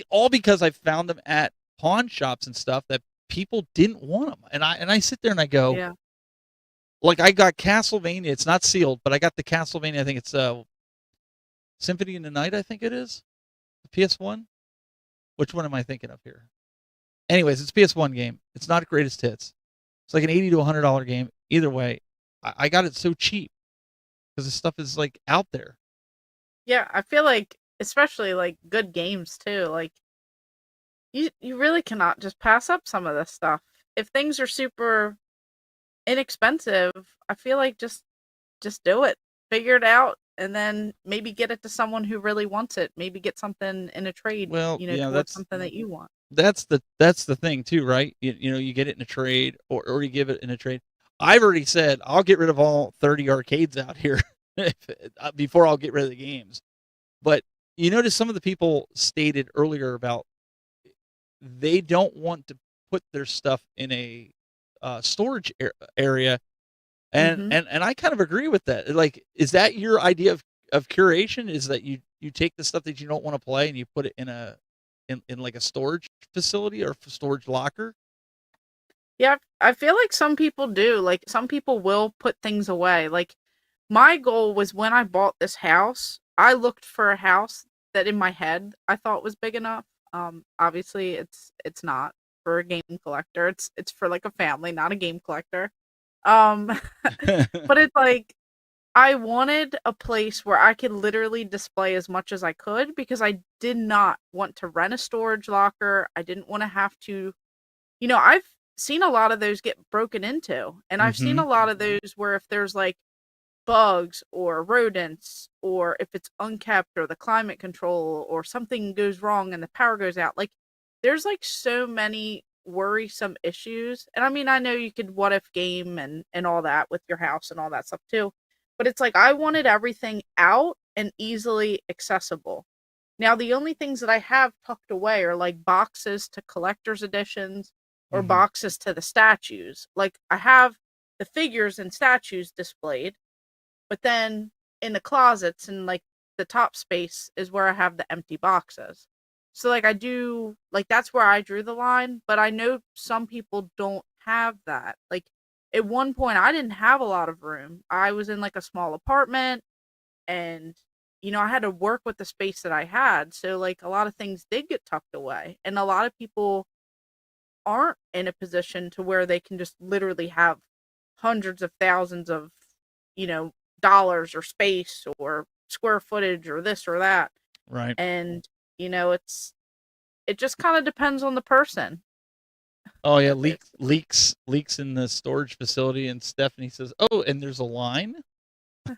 All because I found them at pawn shops and stuff that people didn't want them, and I sit there and I go, Yeah. Like, I got Castlevania. It's not sealed, but I got the Castlevania. I think it's Symphony in the Night. I think it is the PS1. Which one am I thinking of here? Anyways, it's a PS1 game. It's not greatest hits. It's like an $80 to $100 game. Either way, I got it so cheap because this stuff is like out there. Yeah, I feel like especially like good games too. Like you really cannot just pass up some of this stuff. If things are super inexpensive, I feel like just do it. Figure it out and then maybe get it to someone who really wants it. Maybe get something in a trade, Well, yeah, towards something that you want. that's the thing too, right? You get it in a trade, or you give it in a trade. I've already said I'll get rid of all 30 arcades out here before I'll get rid of the games. But you notice some of the people stated earlier about they don't want to put their stuff in a storage area, and I kind of agree with that. Like, is that your idea of curation? Is that you take the stuff that you don't want to play and you put it in like a storage facility or storage locker? Yeah, I feel like some people do. Like, some people will put things away. Like, my goal was when I bought this house, I looked for a house that in my head I thought was big enough. Obviously it's not for a game collector. It's for like a family, not a game collector. Um, but it's like I wanted a place where I could literally display as much as I could because I did not want to rent a storage locker. I didn't want to have to, I've seen a lot of those get broken into, and I've seen a lot of those where if there's like bugs or rodents, or if it's unkept, or the climate control, or something goes wrong and the power goes out, like there's like so many worrisome issues. And I mean, I know you could what if game and all that with your house and all that stuff too, but it's like I wanted everything out and easily accessible. Now the only things that I have tucked away are like boxes to collector's editions or boxes to the statues. Like I have the figures and statues displayed, but then in the closets and like the top space is where I have the empty boxes. So like I do, like that's where I drew the line, but I know some people don't have that. Like at one point I didn't have a lot of room. I was in like a small apartment, and I had to work with the space that I had. So like a lot of things did get tucked away, and a lot of people aren't in a position to where they can just literally have hundreds of thousands of, dollars or space or square footage or this or that. Right. And, it just kind of depends on the person. Oh yeah, leaks in the storage facility, and Stephanie says, "Oh, and there's a line."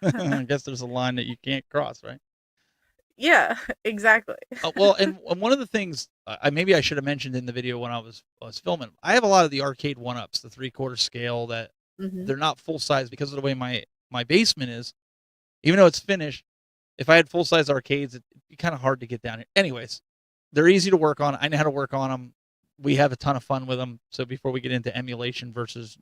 I guess there's a line that you can't cross, right? Yeah, exactly. Well, and one of the things maybe I should have mentioned in the video when I was filming, I have a lot of the arcade 1-ups, the 3/4 scale, that they're not full size because of the way my basement is. Even though it's finished, if I had full size arcades, it'd be kind of hard to get down here. Anyways, they're easy to work on. I know how to work on them. We have a ton of fun with them. So before we get into emulation versus,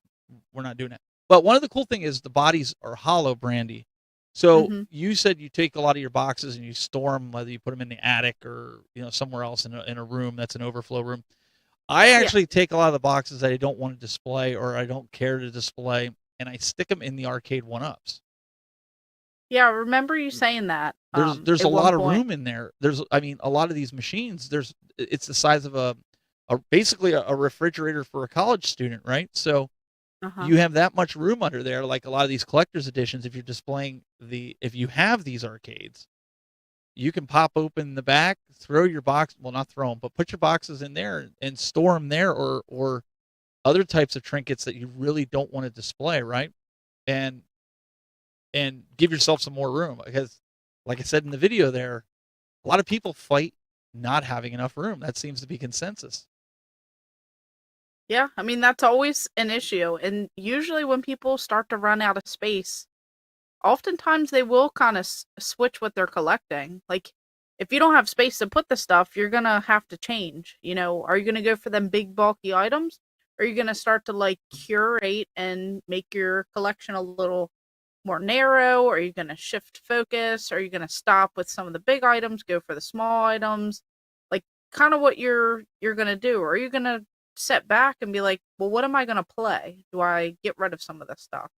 we're not doing that. But one of the cool thing is the bodies are hollow, Brandy. So you said you take a lot of your boxes and you store them, whether you put them in the attic or somewhere else in a room that's an overflow room. I actually take a lot of the boxes that I don't want to display or I don't care to display, and I stick them in the arcade 1-ups. Yeah, I remember you saying that. There's a lot of room in there. A lot of these machines, it's the size of basically a refrigerator for a college student, right? So you have that much room under there. Like a lot of these collector's editions, if you're displaying if you have these arcades, you can pop open the back, throw your box, well, not throw them, but put your boxes in there and store them there, or other types of trinkets that you really don't want to display, right? And give yourself some more room, because like I said in the video there, a lot of people fight not having enough room. That seems to be consensus. Yeah, I mean, that's always an issue. And usually when people start to run out of space, oftentimes they will kind of switch what they're collecting. Like, if you don't have space to put the stuff, you're going to have to change. Are you going to go for them big, bulky items? Or are you going to start to, like, curate and make your collection a little more narrow? Or are you going to shift focus? Or are you going to stop with some of the big items, go for the small items? Like, kind of what you're going to do. Or are you going to set back and be like, well, what am I going to play? Do I get rid of some of this stuff?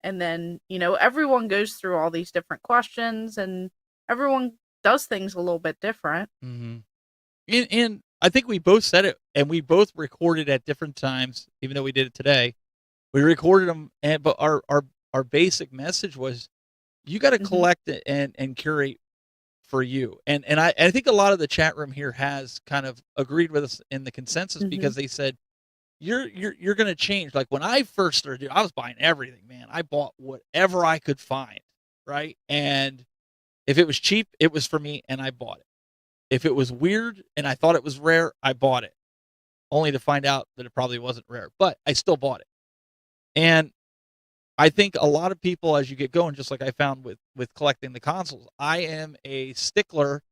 And then, everyone goes through all these different questions, and everyone does things a little bit different. And I think we both said it, and we both recorded at different times, even though we did it today. We recorded them, but our basic message was, you got to collect it and curate for you. And I think a lot of the chat room here has kind of agreed with us in the consensus, because they said, you're going to change. Like when I first started, I was buying everything, man. I bought whatever I could find. right? And if it was cheap, it was for me, and I bought it. If it was weird and I thought it was rare, I bought it, only to find out that it probably wasn't rare, but I still bought it. And I think a lot of people, as you get going, just like I found with collecting the consoles, I am a stickler.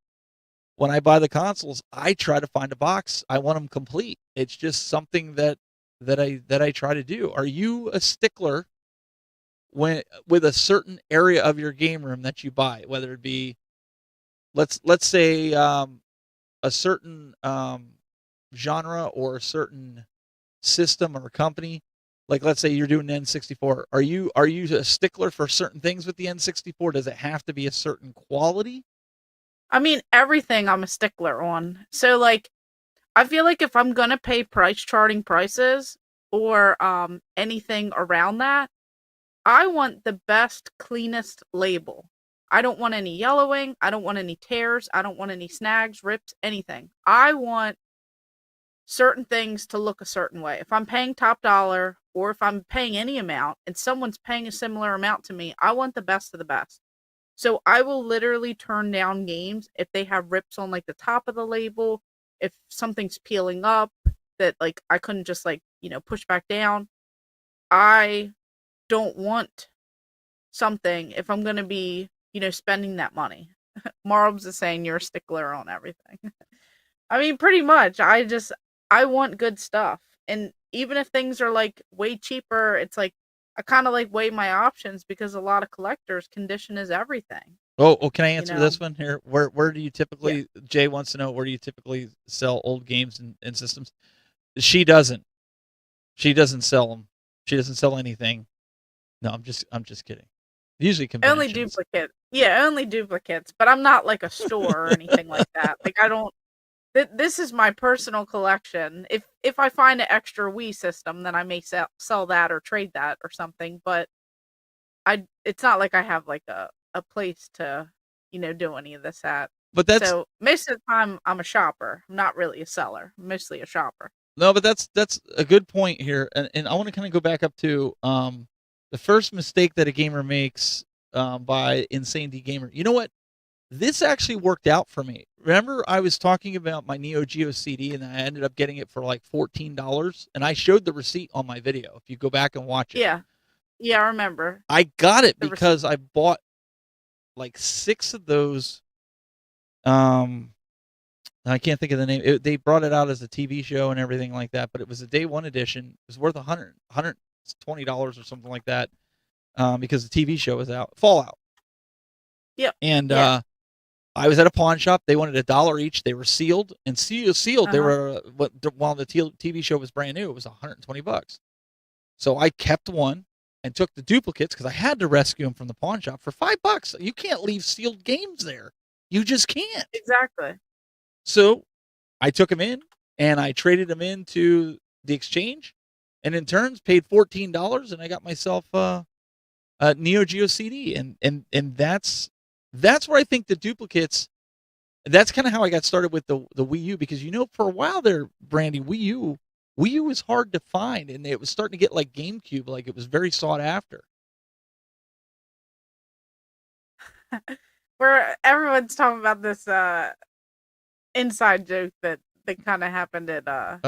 When I buy the consoles, I try to find a box. I want them complete. It's just something that I try to do. Are you a stickler with a certain area of your game room that you buy, whether it be let's say a certain genre or a certain system or company? Like, let's say you're doing an N64. Are you a stickler for certain things with the N64? Does it have to be a certain quality? I mean, everything I'm a stickler on. So, like, I feel like if I'm gonna pay price charting prices or anything around that, I want the best, cleanest label. I don't want any yellowing. I don't want any tears. I don't want any snags, rips, anything. I want certain things to look a certain way. If I'm paying top dollar or if I'm paying any amount and someone's paying a similar amount to me, I want the best of the best. So I will literally turn down games if they have rips on like the top of the label, if something's peeling up that like I couldn't just like, push back down. I don't want something if I'm going to be, spending that money. Marbs is saying you're a stickler on everything. I mean, pretty much. I want good stuff. And even if things are like way cheaper, it's like I kind of like weigh my options because a lot of collectors, condition is everything. Oh, can I answer this one here? Where do you typically, Jay wants to know, where do you typically sell old games and systems? She doesn't. She doesn't sell them. She doesn't sell anything. No, I'm just kidding. Usually conventions. Only duplicates. Yeah, only duplicates. But I'm not like a store or anything like that. Like I don't. This is my personal collection. If I find an extra Wii system, then I may sell that or trade that or something. But it's not like I have like a place to do any of this at. But that's so most of the time I'm a shopper. I'm not really a seller. I'm mostly a shopper. No, but that's a good point here, and I want to kind of go back up to the first mistake that a gamer makes by Insane D Gamer. You know what? This actually worked out for me. Remember, I was talking about my Neo Geo CD, and I ended up getting it for like $14, and I showed the receipt on my video. If you go back and watch it, yeah, I remember. I got it because I bought like 6 of those. I can't think of the name. They brought it out as a TV show and everything like that, but it was a day one edition. It was worth $120 or something like that, because the TV show was out. Fallout. Yep. And I was at a pawn shop. They wanted $1 each. They were sealed and sealed. They were while the TV show was brand new. It was $120. So I kept one and took the duplicates because I had to rescue them from the pawn shop for $5. You can't leave sealed games there. You just can't. Exactly. So I took them in and I traded them into the exchange, and in turns paid $14, and I got myself a Neo Geo CD, and that's where I think the duplicates. That's kind of how I got started with the Wii U, because for a while there, Brandy, Wii U was hard to find, and it was starting to get like GameCube, like it was very sought after. Where everyone's talking about this inside joke that kind of happened at a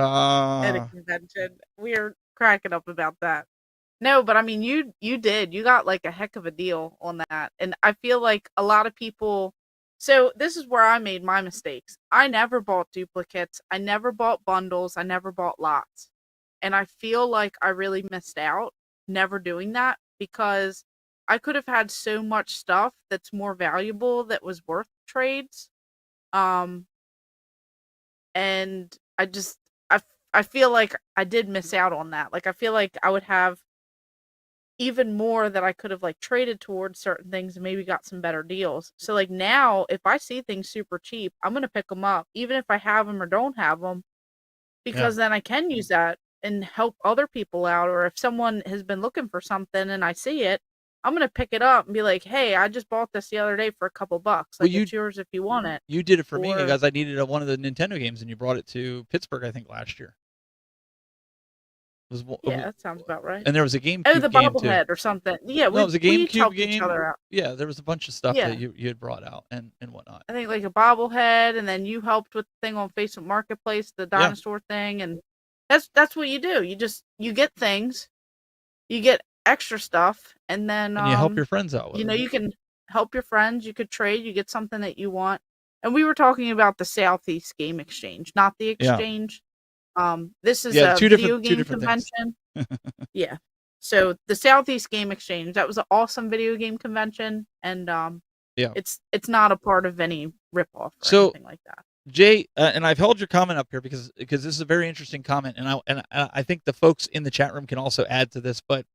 convention. We're cracking up about that. No, but I mean, you got like a heck of a deal on that, and I feel like a lot of people. So this is where I made my mistakes. I never bought duplicates. I never bought bundles. I never bought lots, and I feel like I really missed out never doing that, because I could have had so much stuff that's more valuable that was worth trades. And I feel like I did miss out on that. Like I feel like I would have even more that I could have like traded towards certain things and maybe got some better deals. So like now, if I see things super cheap, I'm gonna pick them up, even if I have them or don't have them, because then I can use that and help other people out. Or if someone has been looking for something and I see it, I'm gonna pick it up and be like, "Hey, I just bought this the other day for a couple bucks. Like, it's yours if you want it." You did it for me because I needed one of the Nintendo games, and you brought it to Pittsburgh, I think, last year. Yeah, that sounds about right. And there was a GameCube Oh, the game too. bobblehead or something. Yeah, No, it was a we each GameCube helped each game. other out. Yeah, there was a bunch of stuff Yeah. that you had brought out and whatnot. I think like a bobblehead, and then you helped with the thing on Facebook Marketplace, the Yeah. dinosaur thing, and that's what you do. You get things, you get extra stuff, and then And you help your friends out with you know, it. you can help your friends, you could trade, you get something that you want. And we were talking about the Southeast Game Exchange, not the Yeah. exchange. This is Yeah, a two video different game things. convention. Yeah. So the Southeast Game Exchange, that was an awesome video game convention, and Yeah. it's not a part of any ripoff or So- anything like that. Jay, and I've held your comment up here because this is a very interesting comment, and I think the folks in the chat room can also add to this. But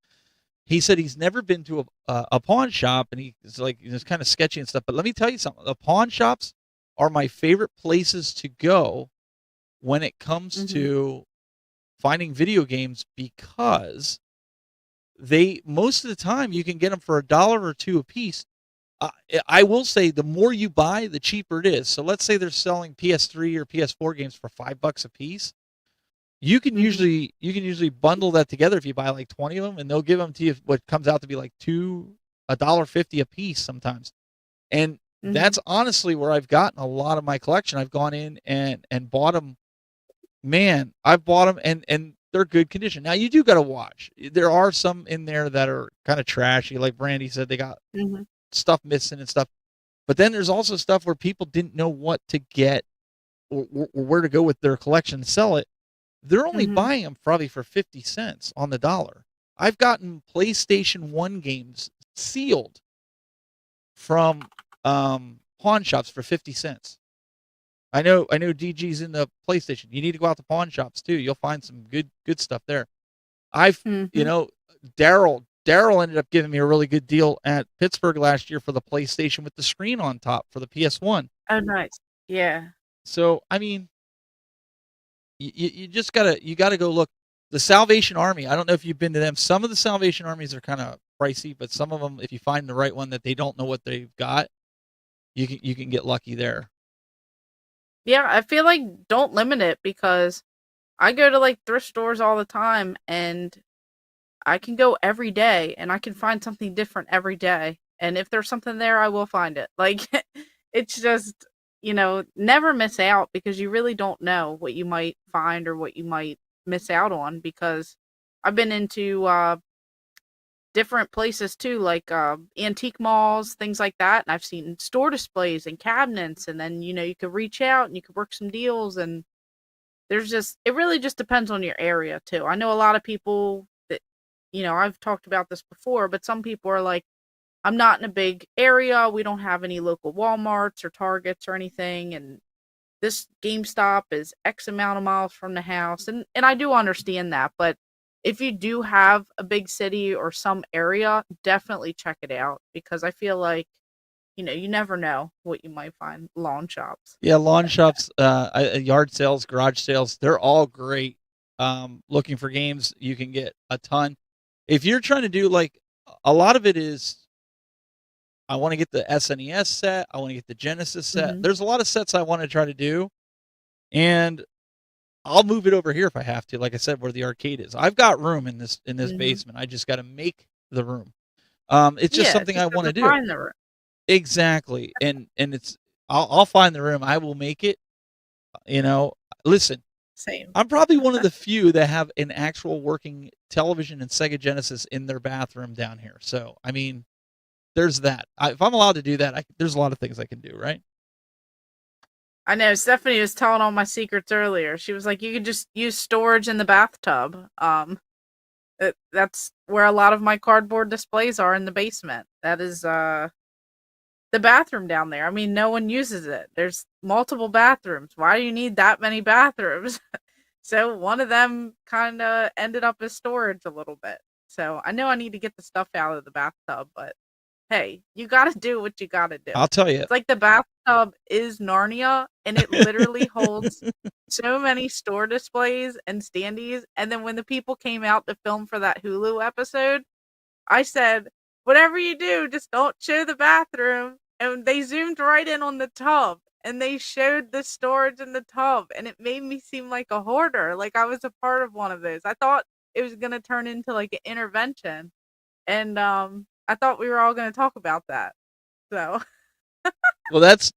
he said he's never been to a pawn shop, and he's like, it's kind of sketchy and stuff. But let me tell you something: the pawn shops are my favorite places to go when it comes to finding video games, because they, most of the time, you can get them for $1 or $2 a piece. I will say the more you buy, the cheaper it is. So let's say they're selling PS3 or PS4 games for $5 a piece. You can usually bundle that together if you buy like 20 of them, and they'll give them to you what comes out to be like $1.50 a piece sometimes. And that's honestly where I've gotten a lot of my collection. I've gone in and bought them. Man, I've bought them and they're good condition. Now you do got to watch. There are some in there that are kind of trashy, like Brandy said. They got stuff missing and stuff. But then there's also stuff where people didn't know what to get or where to go with their collection and sell it. They're only buying them probably for 50 cents on the dollar. I've gotten PlayStation 1 games sealed from pawn shops for 50 cents. I know DG's in the PlayStation. You need to go out to pawn shops too. You'll find some good stuff there. You know, Daryl ended up giving me a really good deal at Pittsburgh last year for the PlayStation with the screen on top for the PS1. Oh, nice. Yeah. So, I mean, you just gotta go look. The Salvation Army, I don't know if you've been to them. Some of the Salvation Armies are kind of pricey, but some of them, if you find the right one that they don't know what they've got, you can get lucky there. Yeah, I feel like don't limit it, because I go to like thrift stores all the time, and I can go every day and I can find something different every day. And if there's something there, I will find it. Like, it's just, you know, never miss out, because you really don't know what you might find or what you might miss out on, because I've been into different places too, like antique malls, things like that, and I've seen store displays and cabinets, and then, you know, you could reach out and you could work some deals, and there's just, it really just depends on your area too. I know a lot of people that, you know, I've talked about this before, but some people are like, I'm not in a big area, we don't have any local Walmarts or Targets or anything, and this GameStop is X amount of miles from the house, and I do understand that, but if you do have a big city or some area, definitely check it out, because I feel like, you know, you never know what you might find. Lawn shops. Yeah, lawn shops, yard sales, garage sales, they're all great. Looking for games, you can get a ton. If you're trying to do, like, a lot of it is, I want to get the SNES set, I want to get the Genesis set. There's a lot of sets I want to try to do, and I'll move it over here if I have to. Like I said, where the arcade is, I've got room in this basement. I just got to make the room. It's just something I want to do. Find the room. Exactly, and it's I'll find the room. I will make it. You know, listen. Same. I'm probably one of the few that have an actual working television and Sega Genesis in their bathroom down here. So, I mean, there's that. If I'm allowed to do that, there's a lot of things I can do, right? I know Stephanie was telling all my secrets earlier. She was like, you could just use storage in the bathtub. That's where a lot of my cardboard displays are, in the basement. That is the bathroom down there. I mean, no one uses it. There's multiple bathrooms. Why do you need that many bathrooms? So one of them kind of ended up as storage a little bit. So I know I need to get the stuff out of the bathtub, but hey, you got to do what you got to do. I'll tell you. It's like the bathtub is Narnia, and it literally holds so many store displays and standees. And then when the people came out to film for that Hulu episode, I said, whatever you do, just don't show the bathroom. And they zoomed right in on the tub, and they showed the storage in the tub, and it made me seem like a hoarder, like I was a part of one of those. I thought it was gonna turn into like an intervention, and I thought we were all gonna talk about that. So Well, that's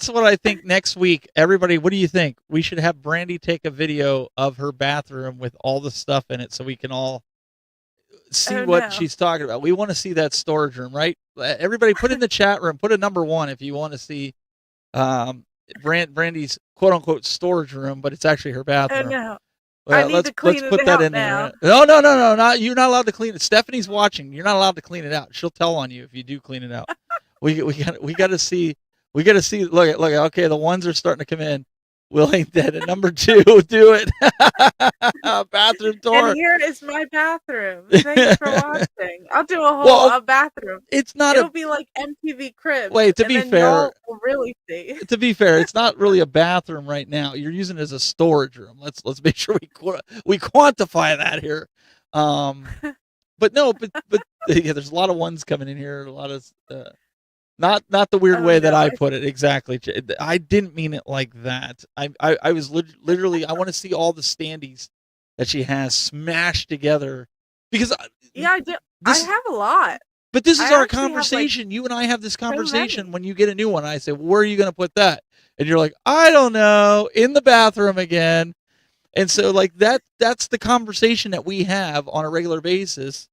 what I think next week. Everybody, what do you think? We should have Brandy take a video of her bathroom with all the stuff in it so we can all see oh what no, she's talking about. We want to see that storage room, right? Everybody put in the chat room, put a number 1 if you want to see Brandy's quote unquote storage room, but it's actually her oh bathroom. no, I Well, need let's to clean put it that out in now. there. No, not you're not allowed to clean it. Stephanie's watching. You're not allowed to clean it out. She'll tell on you if you do clean it out. We got to see. We got to see. Look. Okay, the ones are starting to come in. Willing that at number 2, do it. Bathroom And tour. here is my bathroom. Thanks for watching. I'll do a whole Well, bathroom. it's not It'll a. be like MTV Cribs. Wait, to and be then fair, y'all will really see. to be fair, it's not really a bathroom right now. You're using it as a storage room. Let's make sure we quantify that here. But no, but yeah, there's a lot of ones coming in here. A lot of not the weird Oh way that no, I put it exactly. I didn't mean it like that. I was literally I want to see all the standees that she has smashed together because yeah, I do. I this have a lot. but this is I our actually have, like, conversation. You and I have this so conversation many. when you get a new one. I say, well, where are you going to put that? And you're like, I don't know, in the bathroom again. And so like that's the conversation that we have on a regular basis.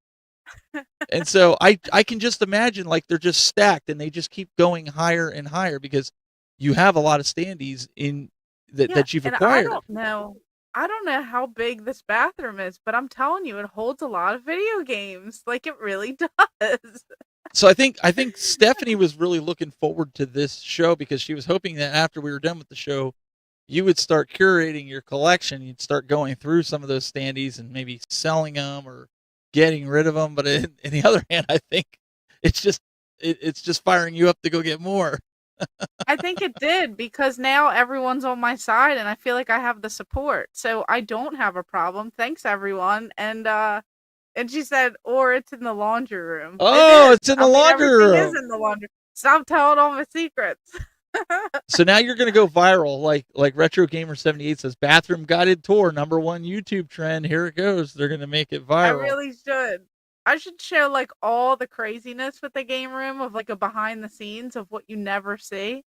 And so I can just imagine like they're just stacked and they just keep going higher and higher because you have a lot of standees in Yeah, that you've and acquired. I don't know how big this bathroom is, but I'm telling you, it holds a lot of video games. Like it really does. So I think Stephanie was really looking forward to this show because she was hoping that after we were done with the show, you would start curating your collection. You'd start going through some of those standees and maybe selling them or getting rid of them. But in the other hand, I think it's just firing you up to go get more. I think it did because now everyone's on my side and I feel like I have the support. So I don't have a problem. Thanks everyone. And she said, or it's in the laundry room. Oh, It is. it's in I the mean, laundry everything is room. in the laundry. Stop telling all my secrets. So now you're gonna go viral, like Retro Gamer 78 says. Bathroom guided tour, #1 YouTube trend. Here it goes. They're gonna make it I viral. really should. I should show like all the craziness with the game room of like a behind the scenes of what you never see.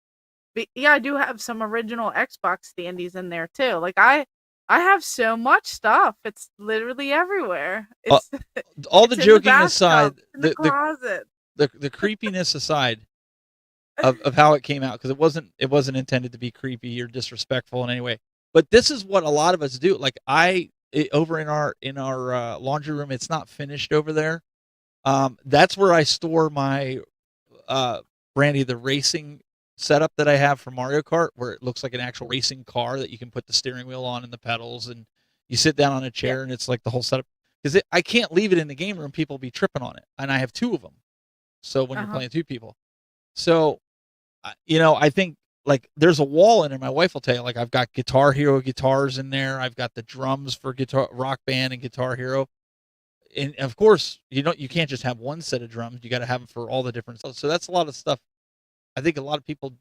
But yeah, I do have some original Xbox standees in there too. Like I have so much stuff. It's literally everywhere. Uh, It's All it's the in the joking bathtub, aside, in the closet. the creepiness aside of how it came out, because it wasn't intended to be creepy or disrespectful in any way. But this is what a lot of us do. Like over in our laundry room, it's not finished over there. That's where I store my Brandy, the racing setup that I have for Mario Kart, where it looks like an actual racing car that you can put the steering wheel on and the pedals, and you sit down on a chair and it's like the whole setup. Because I can't leave it in the game room; people be tripping on it, and I have 2 of them. So when you're playing 2 people, so I think like there's a wall in there. My wife will tell you, like I've got Guitar Hero guitars in there. I've got the drums for Guitar Rock Band and Guitar Hero. And of course, you can't just have one set of drums. You got to have them for all the different stuff. So that's a lot of stuff. I think a lot of people,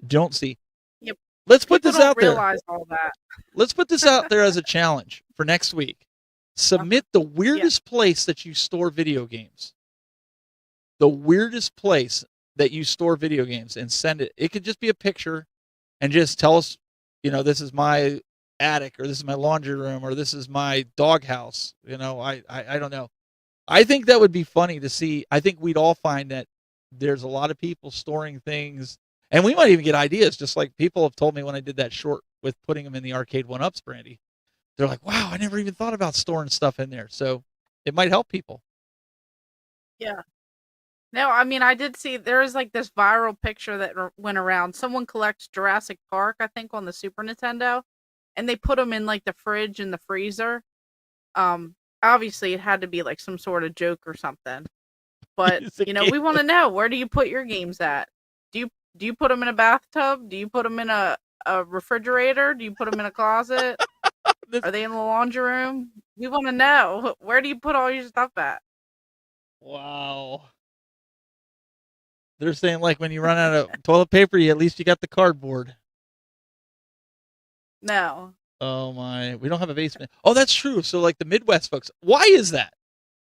don't see. Yep. Let's put People this don't out there. realize all that. Let's put this out there as a challenge for next week. Submit the weirdest place that you store video games. The weirdest place that you store video games, and send it. It could just be a picture and just tell us, this is my attic, or this is my laundry room, or this is my doghouse. I don't know. I think that would be funny to see. I think we'd all find that there's a lot of people storing things, and we might even get ideas, just like people have told me when I did that short with putting them in the arcade 1-ups, Brandy. They're like, wow, I never even thought about storing stuff in there. So it might help people. Yeah. No, I mean, I did see there is like this viral picture that went around. Someone collects Jurassic Park, I think, on the Super Nintendo, and they put them in like the fridge and the freezer. Obviously, it had to be like some sort of joke or something. But we want to know, where do you put your games at? Do you put them in a bathtub? Do you put them in a refrigerator? Do you put them in a closet? Are they in the laundry room? We want to know, where do you put all your stuff at? Wow. They're saying like when you run out of toilet paper, at least you got the cardboard. No, Oh my, we don't have a basement. Oh, that's true. So like the Midwest folks, why is that?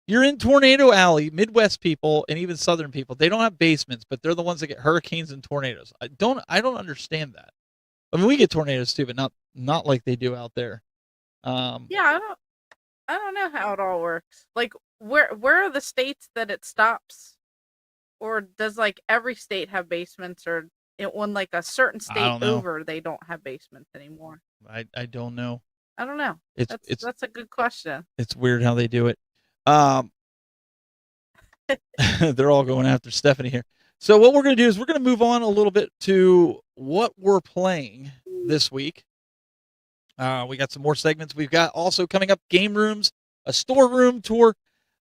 You're in Tornado Alley, Midwest people and even Southern people, they don't have basements, but they're the ones that get hurricanes and tornadoes. I don't understand that. I mean, we get tornadoes too, but not like they do out there. Yeah, I don't know how it all works. Like, where are the states that it stops? Or does like every state have basements, or when like a certain I state don't know. over, they don't have basements anymore? I don't know. I don't know. That's a good question. It's weird how they do it. They're all going after Stephanie here. So what we're going to do is we're going to move on a little bit to what we're playing this week. We got some more segments. We've got also coming up game rooms, a storeroom tour.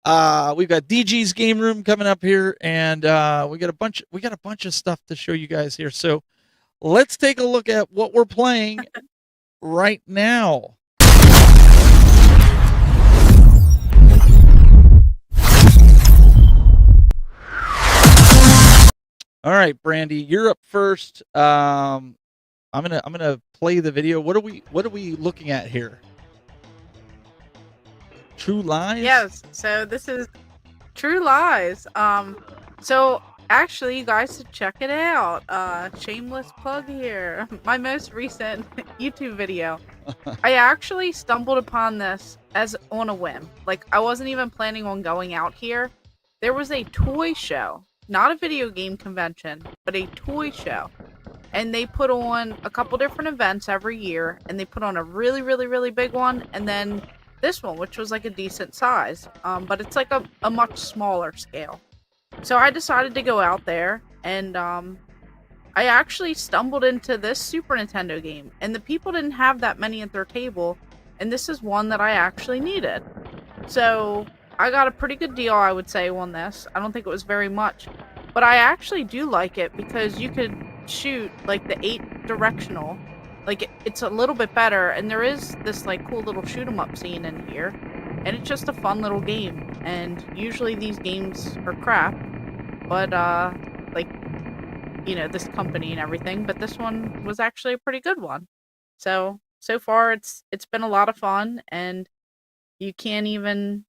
We've got DG's game room coming up here, and we got a bunch of stuff to show you guys here. So let's take a look at what we're playing right now. All right, Brandy, you're up first. I'm gonna play the video. What are we looking at here? True Lies? Yes. So this is True Lies. So actually, you guys should check it out. Shameless plug here. My most recent YouTube video. I actually stumbled upon this as on a whim. Like, I wasn't even planning on going out here. There was a toy show, not a video game convention, but a toy show. And they put on a couple different events every year, and they put on a really, really, really big one, and then this one, which was like a decent size, but it's like a much smaller scale. So I decided to go out there, and I actually stumbled into this Super Nintendo game, and the people didn't have that many at their table, and this is one that I actually needed. So I got a pretty good deal, I would say, on this. I don't think it was very much, but I actually do like it because you could shoot like the 8 directional. Like, it's a little bit better, and there is this like cool little shoot 'em up scene in here, and it's just a fun little game. And usually these games are crap, but like, you know, this company and everything, but this one was actually a pretty good one. So far it's been a lot of fun, and you can't even,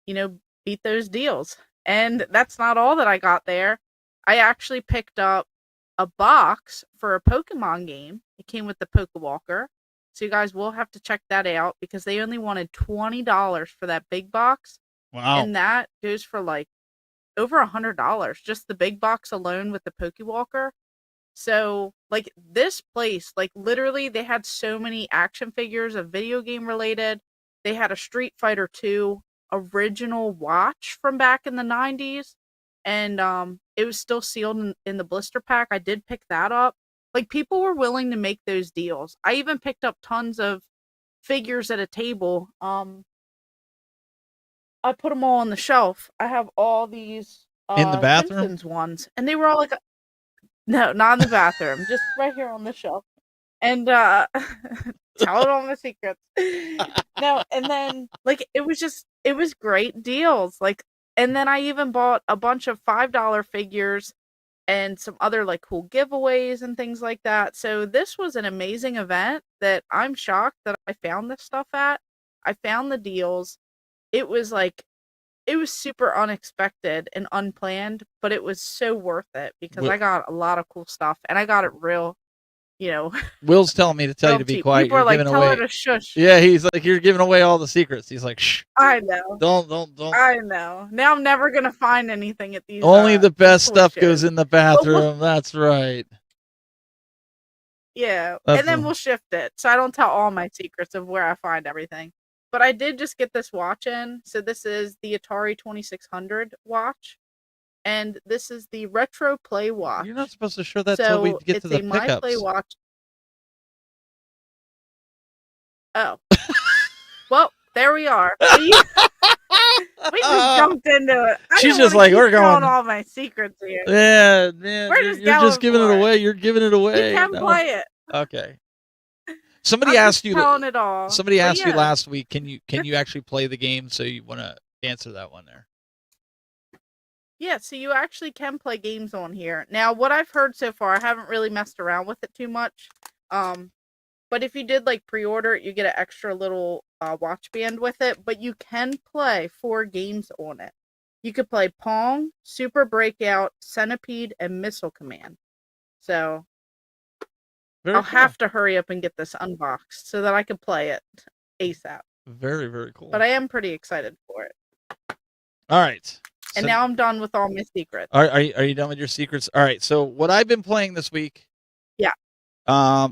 you know, beat those deals. And that's not all that I got there. I actually picked up a box for a Pokemon game. It came with the Pokewalker. So you guys will have to check that out because they only wanted $20 for that big box. Wow. And that goes for like over $100, just the big box alone with the Pokewalker. So like this place, like literally they had so many action figures of video game related. They had a Street Fighter 2 original watch from back in the 90s. And it was still sealed in the blister pack. I did pick that up. Like, people were willing to make those deals. I even picked up tons of figures at a table. I put them all on the shelf. I have all these in the bathroom Simpsons ones, and they were all like, no, not in the bathroom, just right here on the shelf. And tell all my secrets. No, and then like it was great deals. Like, and then I even bought a bunch of $5 figures and some other like cool giveaways and things like that. So this was an amazing event that I'm shocked that I found this stuff at. I found the deals. It was super unexpected and unplanned, but it was so worth it because I got a lot of cool stuff, and I got it real, you know. Will's telling me to tell you to be quiet. People are like, tell her to shush. Yeah, he's like, you're giving away all the secrets. He's like, shh. I know. Don't. I know. Now I'm never gonna find anything at these. Only the best stuff shows. goes in the bathroom. That's right. Yeah, and then we'll shift it, so I don't tell all my secrets of where I find everything. But I did just get this watch in. So this is the Atari 2600 watch, and this is the Retro Play watch. You're not supposed to show that till we get to the pickups. It's a My Play watch. Oh, well, there we are. We just jumped into it. She's just like, we're going all my secrets here. Yeah, man. You're just giving it away. You're giving it away. You can play it. Okay. Somebody asked you. Telling it all. Somebody asked you last week. Can you actually play the game? So you want to answer that one there? Yeah. So you actually can play games on here. Now, what I've heard so far, I haven't really messed around with it too much. But if you did like pre-order it, you get an extra little watch band with it. But you can play 4 games on it. You could play Pong, Super Breakout, Centipede, and Missile Command. So Very I'll cool. have to hurry up and get this unboxed so that I can play it ASAP. Very, very cool. But I am pretty excited for it. All right. And now I'm done with all my secrets. Are you done with your secrets? All right. So what I've been playing this week, Yeah.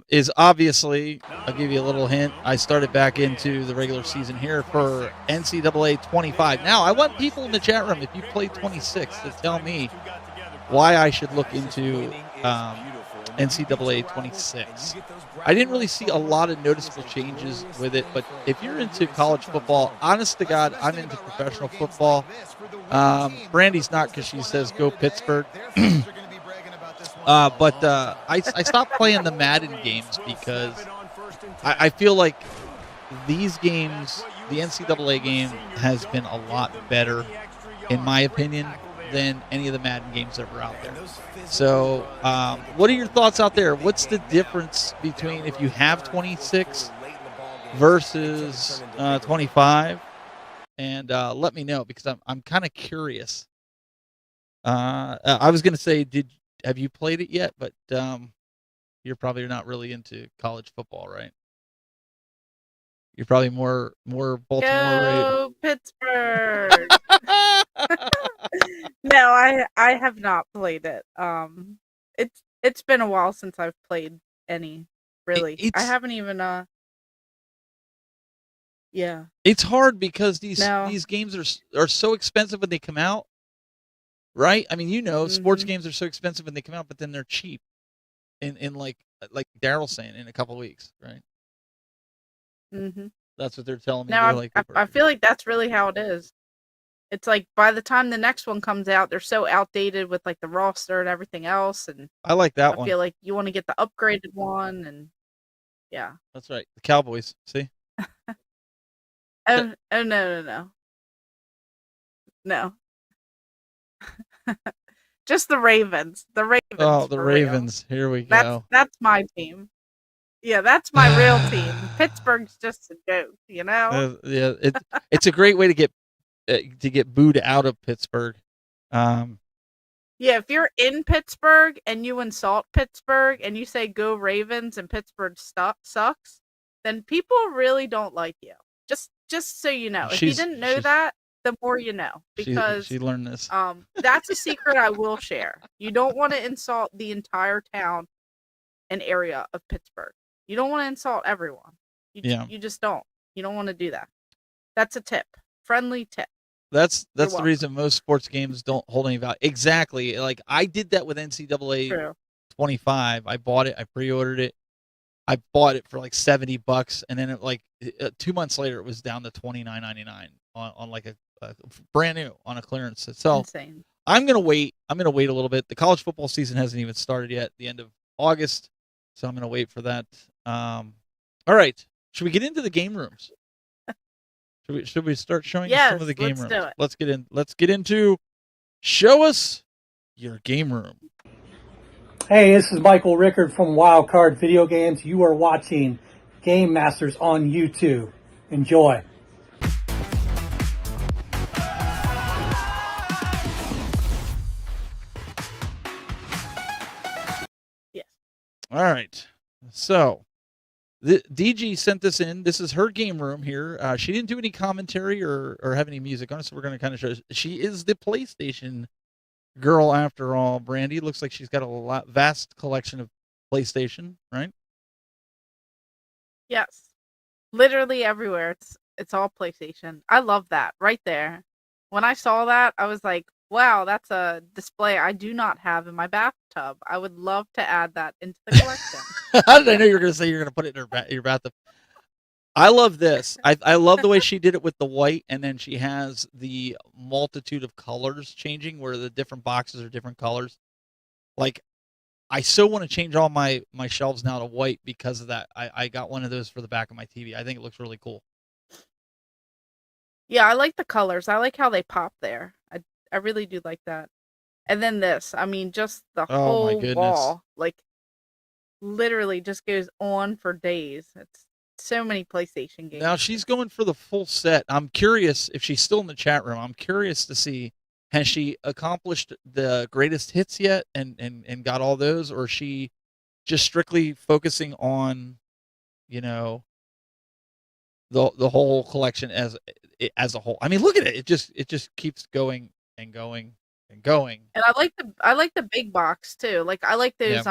is obviously, I'll give you a little hint. I started back into the regular season here for NCAA 25. Now I want people in the chat room, if you play 26, to tell me why I should look into NCAA 26. I didn't really see a lot of noticeable changes with it, but if you're into college football, honest to God, I'm into professional football. Brandy's not, because she says go Pittsburgh. But I stopped playing the Madden games because I feel like these games, the NCAA game, has been a lot better, in my opinion, than any of the Madden games that were out there. So what are your thoughts out there? What's the difference between if you have 26 versus 25? And let me know, because I'm kind of curious. I was going to say, have you played it yet? But you're probably not really into college football, right? You're probably more Baltimore. Go Pittsburgh! No, I have not played it. It's been a while since I've played any. Really, I haven't even. Yeah. It's hard because these games are so expensive when they come out, right? I mean, sports games are so expensive when they come out, but then they're cheap in like Daryl's saying, in a couple of weeks, right? Mm-hmm. That's what they're telling me. No, I feel like that's really how it is. It's like by the time the next one comes out, they're so outdated with like the roster and everything else. And I like that one. I feel like you want to get the upgraded one, and yeah. That's right. The Cowboys. See? Oh no. Just the Ravens. The Ravens. Oh, the Ravens. Real. Here we go. That's my team. Yeah, that's my real team. Pittsburgh's just a joke, you know. Yeah, it's a great way to get booed out of Pittsburgh. Yeah, if you're in Pittsburgh and you insult Pittsburgh and you say "Go Ravens" and Pittsburgh sucks, then people really don't like you. Just so you know, if you didn't know that, the more you know, because she learned this. That's a secret I will share. You don't want to insult the entire town and area of Pittsburgh. You don't want to insult everyone. You just don't. You don't want to do that. That's a tip. Friendly tip. That's the reason most sports games don't hold any value. Exactly. Like I did that with NCAA 25. I bought it. I pre-ordered it. I bought it for like $70, and then 2 months later it was down to $29.99 on like a brand new on a clearance. So insane. I'm gonna wait. I'm gonna wait a little bit. The college football season hasn't even started yet. The end of August, so I'm gonna wait for that. All right. Should we get into the game rooms? Should we start showing you some of the game rooms? Do it. Let's get into show us your game room. Hey, this is Michael Rickard from Wildcard Video Games. You are watching Game Masters on YouTube. Enjoy. Yes. All right. So, the DG sent this in. This is her game room here. She didn't do any commentary or have any music on it, so we're going to kind of show. She is the PlayStation girl after all. Brandy looks like she's got a vast collection of PlayStation, right? Yes, literally everywhere. It's all PlayStation. I love that right there. When I saw that, I was like, wow, that's a display I do not have in my bathtub. I would love to add that into the collection. How did I know you were going to say you're going to put it in your bathtub? I love this. I love the way she did it with the white, and then she has the multitude of colors changing where the different boxes are different colors. Like, I so want to change all my shelves now to white because of that. I got one of those for the back of my TV. I think it looks really cool. Yeah, I like the colors. I like how they pop there. I really do like that. And then this. I mean, just the whole wall. Like, literally just goes on for days. It's so many PlayStation games. Now she's going for the full set. I'm curious if she's still in the chat room. I'm curious to see, has she accomplished the greatest hits yet and got all those, or is she just strictly focusing on, you know, the whole collection as a whole? I mean, look at it. It just keeps going and going and going. And I like the big box too. Like I like those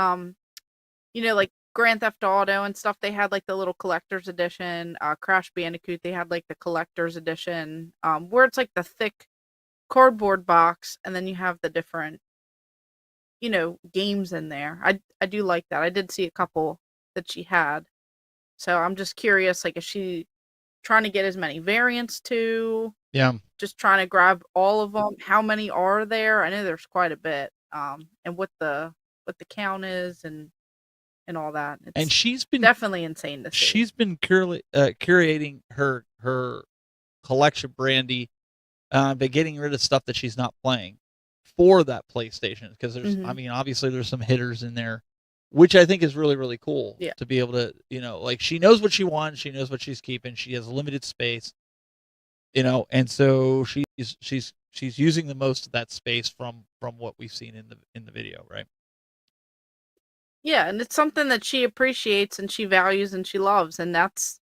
you know, like Grand Theft Auto and stuff. They had like the little collector's edition. Crash Bandicoot, they had like the collector's edition, where it's like the thick cardboard box, and then you have the different, you know, games in there. I do like that. I did see a couple that she had, so I'm just curious, like, is she trying to get as many variants too? Yeah. Just trying to grab all of them. How many are there? I know there's quite a bit. And what the count is and all that. It's And she's been definitely insane to see. she's been curating her collection, Brandy, by getting rid of stuff that she's not playing for that PlayStation. Because there's, I mean, obviously there's some hitters in there, which I think is really, really cool. Yeah. To be able to, you know, like, she knows what she wants, she knows what she's keeping, she has limited space, you know, and so she's using the most of that space from what we've seen in the video, right? Yeah, and it's something that she appreciates and she values and she loves, and that's,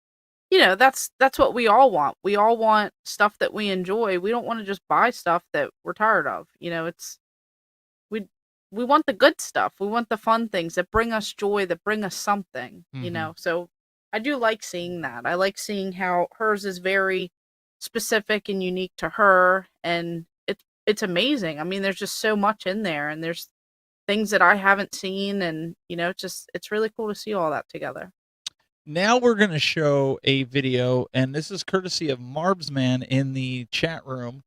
you know, that's what we all want. We all want stuff that we enjoy. We don't want to just buy stuff that we're tired of. You know, it's we want the good stuff. We want the fun things that bring us joy, that bring us something, you know. So I do like seeing that. I like seeing how hers is very specific and unique to her, and it's amazing. I mean, there's just so much in there, and there's things that I haven't seen, and you know, it's really cool to see all that together. Now we're going to show a video, and this is courtesy of Marbsman in the chat room.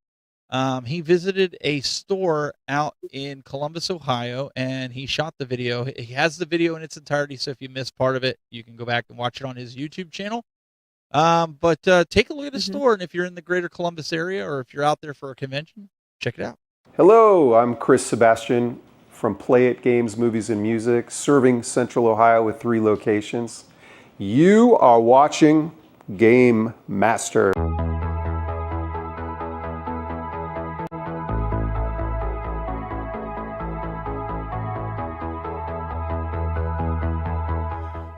He visited a store out in Columbus, Ohio, and he shot the video. He has the video in its entirety, so if you missed part of it, you can go back and watch it on his YouTube channel. But take a look at the store, and if you're in the greater Columbus area, or if you're out there for a convention, check it out. Hello, I'm Chris Sebastian from Play It Games, Movies, and Music, serving Central Ohio with 3 locations. You are watching Game Master.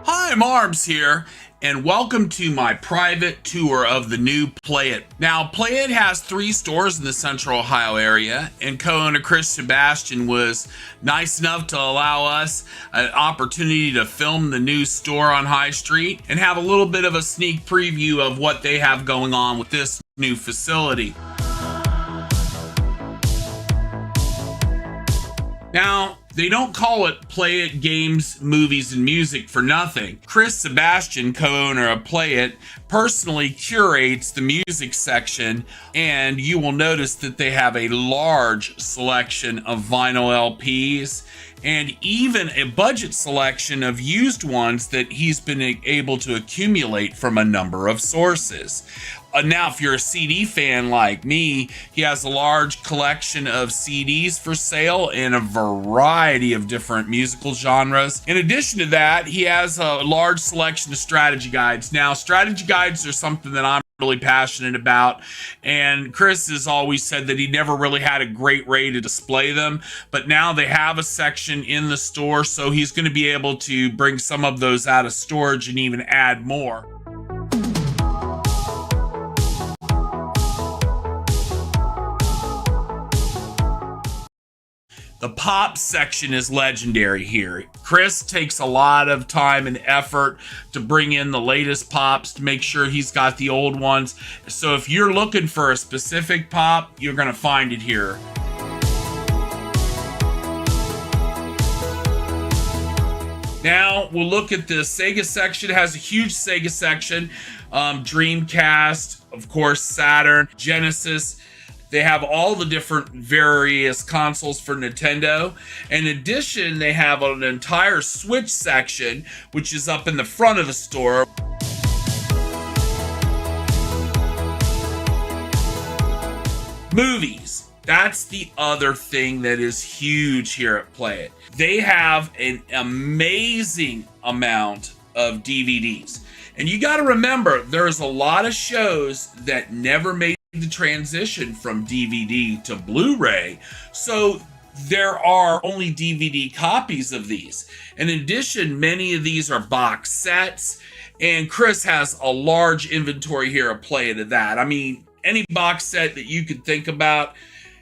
Hi, Marbs here, and welcome to my private tour of the new Play It. Now, Play It has 3 stores in the Central Ohio area, and co-owner Chris Sebastian was nice enough to allow us an opportunity to film the new store on High Street and have a little bit of a sneak preview of what they have going on with this new facility. Now, they don't call it Play It Games, Movies, and Music for nothing. Chris Sebastian, co-owner of Play It, personally curates the music section, and you will notice that they have a large selection of vinyl LPs and even a budget selection of used ones that he's been able to accumulate from a number of sources. Now, if you're a CD fan like me, he has a large collection of CDs for sale in a variety of different musical genres. In addition to that, he has a large selection of strategy guides. Now, strategy guides are something that I'm really passionate about, and Chris has always said that he never really had a great way to display them, but now they have a section in the store, so he's going to be able to bring some of those out of storage and even add more. The pop section is legendary here. Chris takes a lot of time and effort to bring in the latest pops to make sure he's got the old ones. So if you're looking for a specific pop, you're going to find it here. Now we'll look at the Sega section. It has a huge Sega section. Dreamcast, of course, Saturn, Genesis. They have all the different various consoles for Nintendo. In addition, they have an entire Switch section, which is up in the front of the store. Movies. That's the other thing that is huge here at Play It. They have an amazing amount of DVDs. And you got to remember, there's a lot of shows that never made the transition from DVD to Blu-ray. So there are only DVD copies of these. In addition, many of these are box sets. And Chris has a large inventory here at Play It of that. I mean, any box set that you could think about,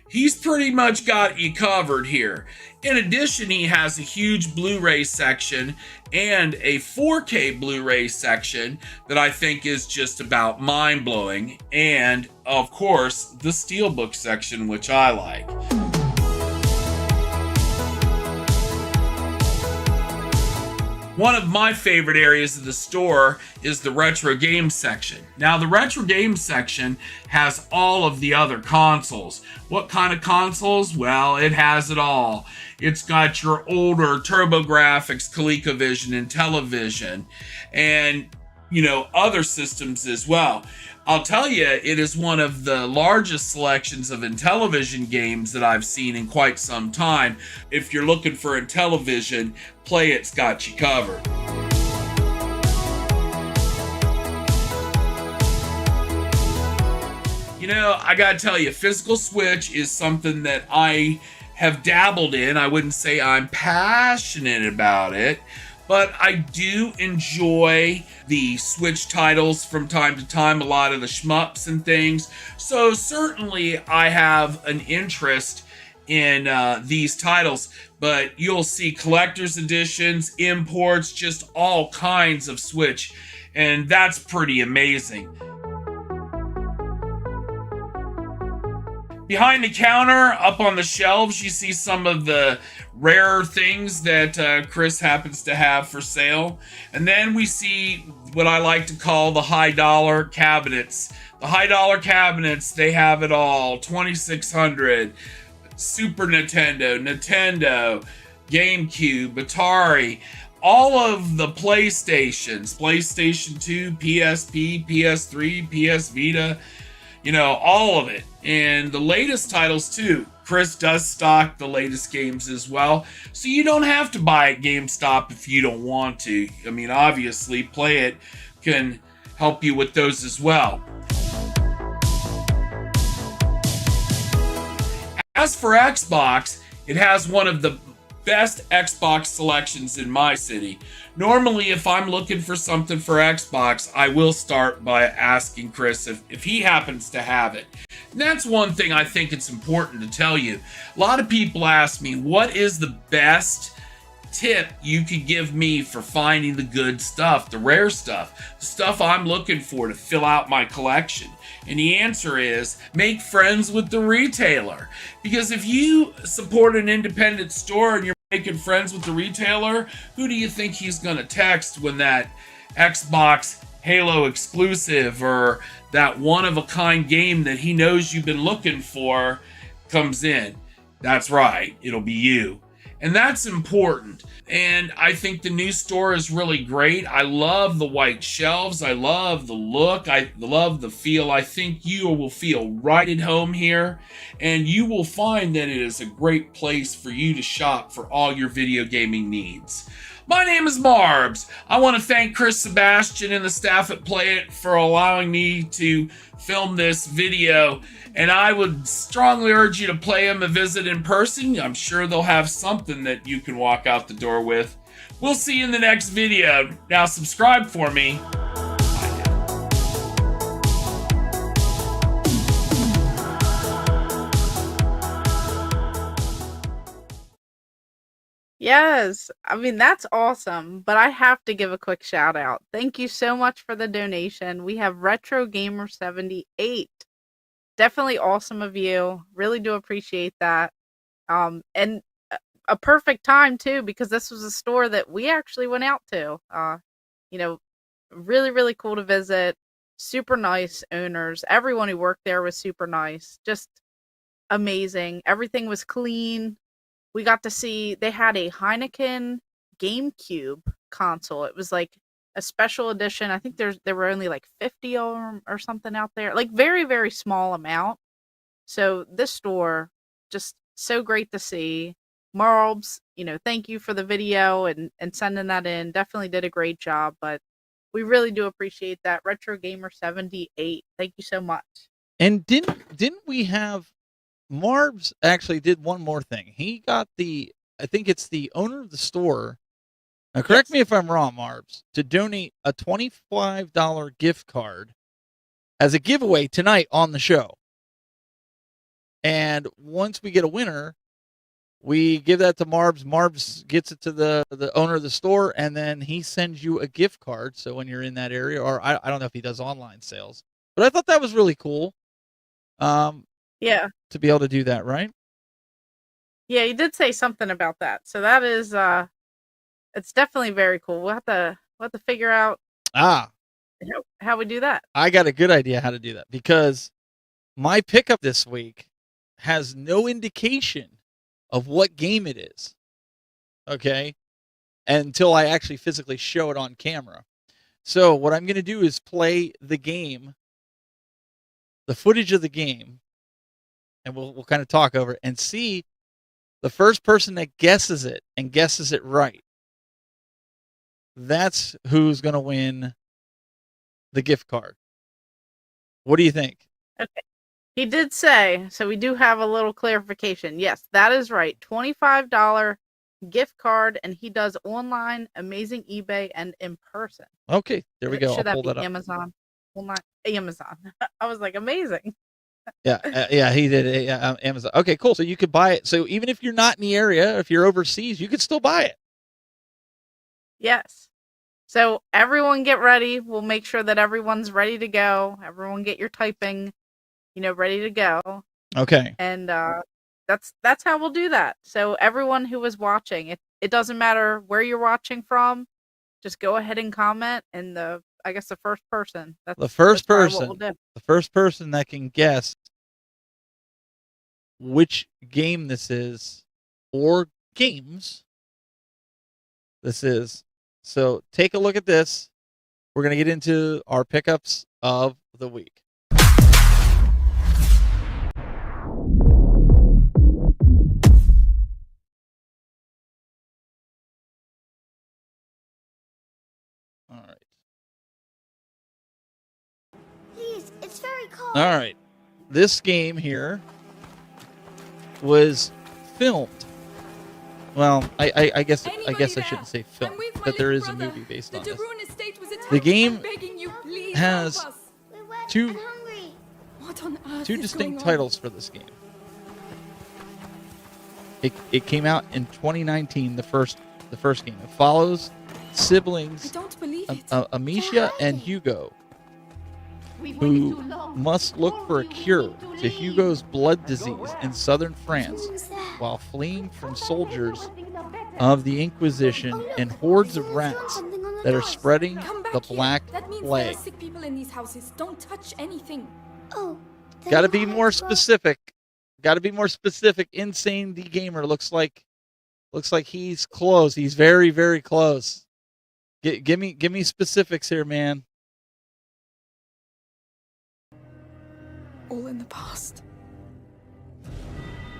he's pretty much got you covered here. In addition, he has a huge Blu-ray section and a 4K Blu-ray section that I think is just about mind-blowing. And, of course, the Steelbook section, which I like. One of my favorite areas of the store is the retro games section. Now, the retro games section has all of the other consoles. What kind of consoles? Well, it has it all. It's got your older TurboGrafx, ColecoVision, and Television, and, other systems as well. I'll tell you, it is one of the largest selections of Intellivision games that I've seen in quite some time. If you're looking for Intellivision, Play It's got you covered. I gotta tell you, physical Switch is something that I have dabbled in. I wouldn't say I'm passionate about it, but I do enjoy the Switch titles from time to time, a lot of the shmups and things. So certainly I have an interest in these titles, but you'll see collector's editions, imports, just all kinds of Switch, and that's pretty amazing. Behind the counter, up on the shelves, you see some of the rare things that Chris happens to have for sale. And then we see what I like to call the high dollar cabinets. The high dollar cabinets, they have it all. 2600, Super Nintendo, GameCube, Atari, all of the PlayStations, PlayStation 2, PSP, PS3, PS Vita, all of it. And the latest titles too. Chris does stock the latest games as well. So you don't have to buy at GameStop if you don't want to. I mean, obviously, Play It can help you with those as well. As for Xbox, it has one of the best Xbox selections in my city. Normally, if I'm looking for something for Xbox, I will start by asking Chris if he happens to have it. And that's one thing I think it's important to tell you. A lot of people ask me, what is the best tip you could give me for finding the good stuff, the rare stuff, the stuff I'm looking for to fill out my collection? And the answer is, make friends with the retailer. Because if you support an independent store and you're making friends with the retailer, who do you think he's going to text when that Xbox Halo exclusive or that one-of-a-kind game that he knows you've been looking for comes in? That's right, it'll be you. And that's important. And I think the new store is really great. I love the white shelves. I love the look. I love the feel. I think you will feel right at home here. And you will find that it is a great place for you to shop for all your video gaming needs. My name is Marbs. I want to thank Chris Sebastian and the staff at Play It for allowing me to film this video. And I would strongly urge you to play them a visit in person. I'm sure they'll have something that you can walk out the door with. We'll see you in the next video. Now subscribe for me. Yes, I mean, that's awesome, but I have to give a quick shout out. Thank you so much for the donation. We have Retro Gamer 78. Definitely awesome of you. Really do appreciate that. And a perfect time too, because this was a store that we actually went out to. Really, really cool to visit. Super nice owners. Everyone who worked there was super nice. Just amazing. Everything was clean. We got to see, they had a Heineken GameCube console. It was like a special edition. I think there were only like 50 of them or something out there. Like very, very small amount. So this store, just so great to see. Marbs, thank you for the video and sending that in. Definitely did a great job, but we really do appreciate that. Retro Gamer 78, thank you so much. And didn't we have Marbs actually did one more thing? He got I think it's the owner of the store. Now, correct me if I'm wrong, Marbs, to donate a $25 gift card as a giveaway tonight on the show. And once we get a winner, we give that to Marbs. Marbs gets it to the owner of the store, and then he sends you a gift card. So when you're in that area, or I don't know if he does online sales, but I thought that was really cool. Yeah. To be able to do that, right? Yeah, he did say something about that. So that is it's definitely very cool. We'll have to figure out how we do that. I got a good idea how to do that, because my pickup this week has no indication of what game it is. Okay? Until I actually physically show it on camera. So what I'm going to do is play the game, the footage of the game, and we'll kind of talk over it and see the first person that guesses it and guesses it right. That's who's going to win the gift card. What do you think? Okay. He did say, so we do have a little clarification. Yes, that is right. $25 gift card, and he does online, amazing eBay, and in person. Okay, there we go. Should I'll pull that that be up. Amazon? Online, Amazon. I was like, amazing. Yeah, he did Amazon. Okay, cool. So you could buy it. So even if you're not in the area, if you're overseas, you could still buy it. Yes. So everyone get ready. We'll make sure that everyone's ready to go. Everyone get your typing, ready to go. Okay. And that's how we'll do that. So everyone who is watching, it doesn't matter where you're watching from, just go ahead and comment, and the first person. The first person. What we'll do. The first person that can guess which game this is, or games this is. So take a look at this. We're going to get into our pickups of the week. All right. Please, it's very cold. All right. This game here was filmed. Well, I guess I shouldn't say filmed, but there is a movie based on this. The game has two distinct titles for this game. It came out in 2019. The first game. It follows siblings Amisha and Hugo, who must look for a cure to Hugo's blood disease in southern France while fleeing from soldiers of the Inquisition and hordes of rats that are spreading the Black Plague. Sick people in these houses. Don't touch anything. Oh, Got to be more specific. Got to be more specific. Insane D Gamer looks like he's close. He's very, very close. Give me specifics here, man. All in the past.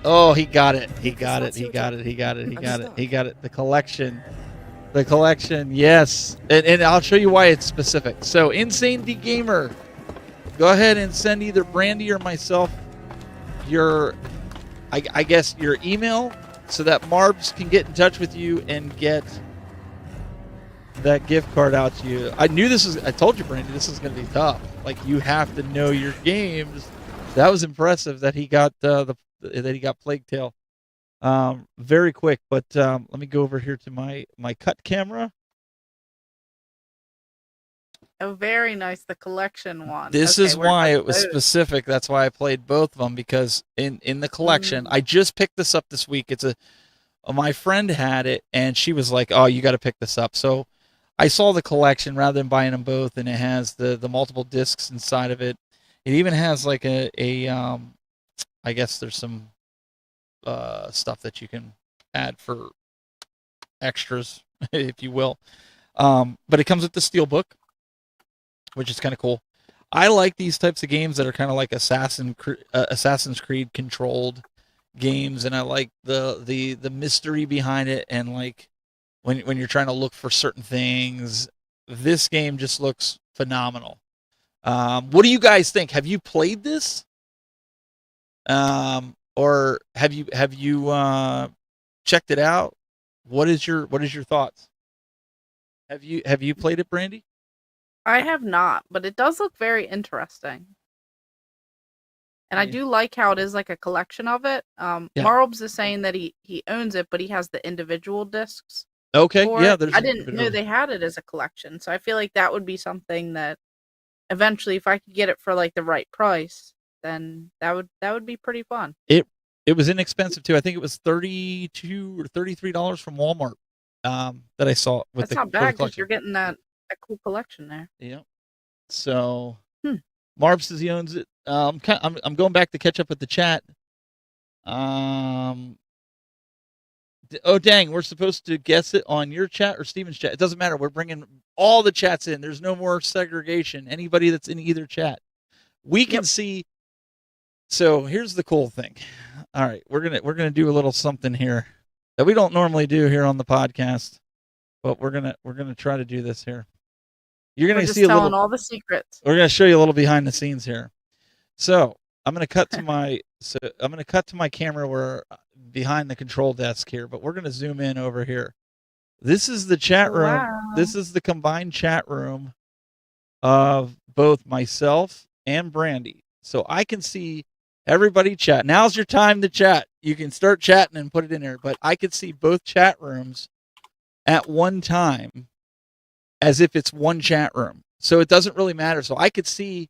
Oh, he got it. He got it. The collection. Yes. And I'll show you why it's specific. So, Insane D Gamer, go ahead and send either Brandy or myself your email so that Marbs can get in touch with you and get that gift card out to you. I told you, Brandy, this is going to be tough. Like, you have to know your games. That was impressive that he got Plague Tale very quick. But let me go over here to my cut camera. Oh, very nice. The collection one. This is why it was specific. That's why I played both of them, because in the collection, I just picked this up this week. My friend had it, and she was like, "Oh, you got to pick this up." So I saw the collection rather than buying them both, and it has the multiple discs inside of it. It even has like I guess there's some stuff that you can add for extras, if you will. But it comes with the steel book, which is kind of cool. I like these types of games that are kind of like Assassin's Creed controlled games, and I like the mystery behind it, and like when you're trying to look for certain things. This game just looks phenomenal. What do you guys think? Have you played this? Or have you checked it out? What is your thoughts? Have you played it, Brandy? I have not, but it does look very interesting. And I Yeah. do like how it is like a collection of it. Yeah. Marbs is saying that he owns it, but he has the individual discs. Okay, for yeah, it. there's I didn't know they had it as a collection, so I feel like that would be something that eventually, if I could get it for like the right price, then that would be pretty fun. It was inexpensive too. I think it was $32 or $33 from Walmart. That I saw with That's the not bad because collection. you're getting that cool collection there. Yeah. So Hmm. Marv says he owns it. I'm going back to catch up with the chat. Oh dang, we're supposed to guess it on your chat or Steven's chat. It doesn't matter. We're bringing all the chats in. There's no more segregation. Anybody that's in either chat, we can see. So here's the cool thing. All right, we're gonna do a little something here that we don't normally do here on the podcast, but we're gonna try to do this here. You're gonna We're just see a telling little. all the secrets. We're gonna show you a little behind the scenes here. So I'm gonna cut to my camera where behind the control desk here, but we're gonna zoom in over here. This is the chat room. Wow. This is the combined chat room of both myself and Brandy, so I can see everybody chat. Now's your time to chat. You can start chatting and put it in there, but I could see both chat rooms at one time as if it's one chat room. So it doesn't really matter. So I could see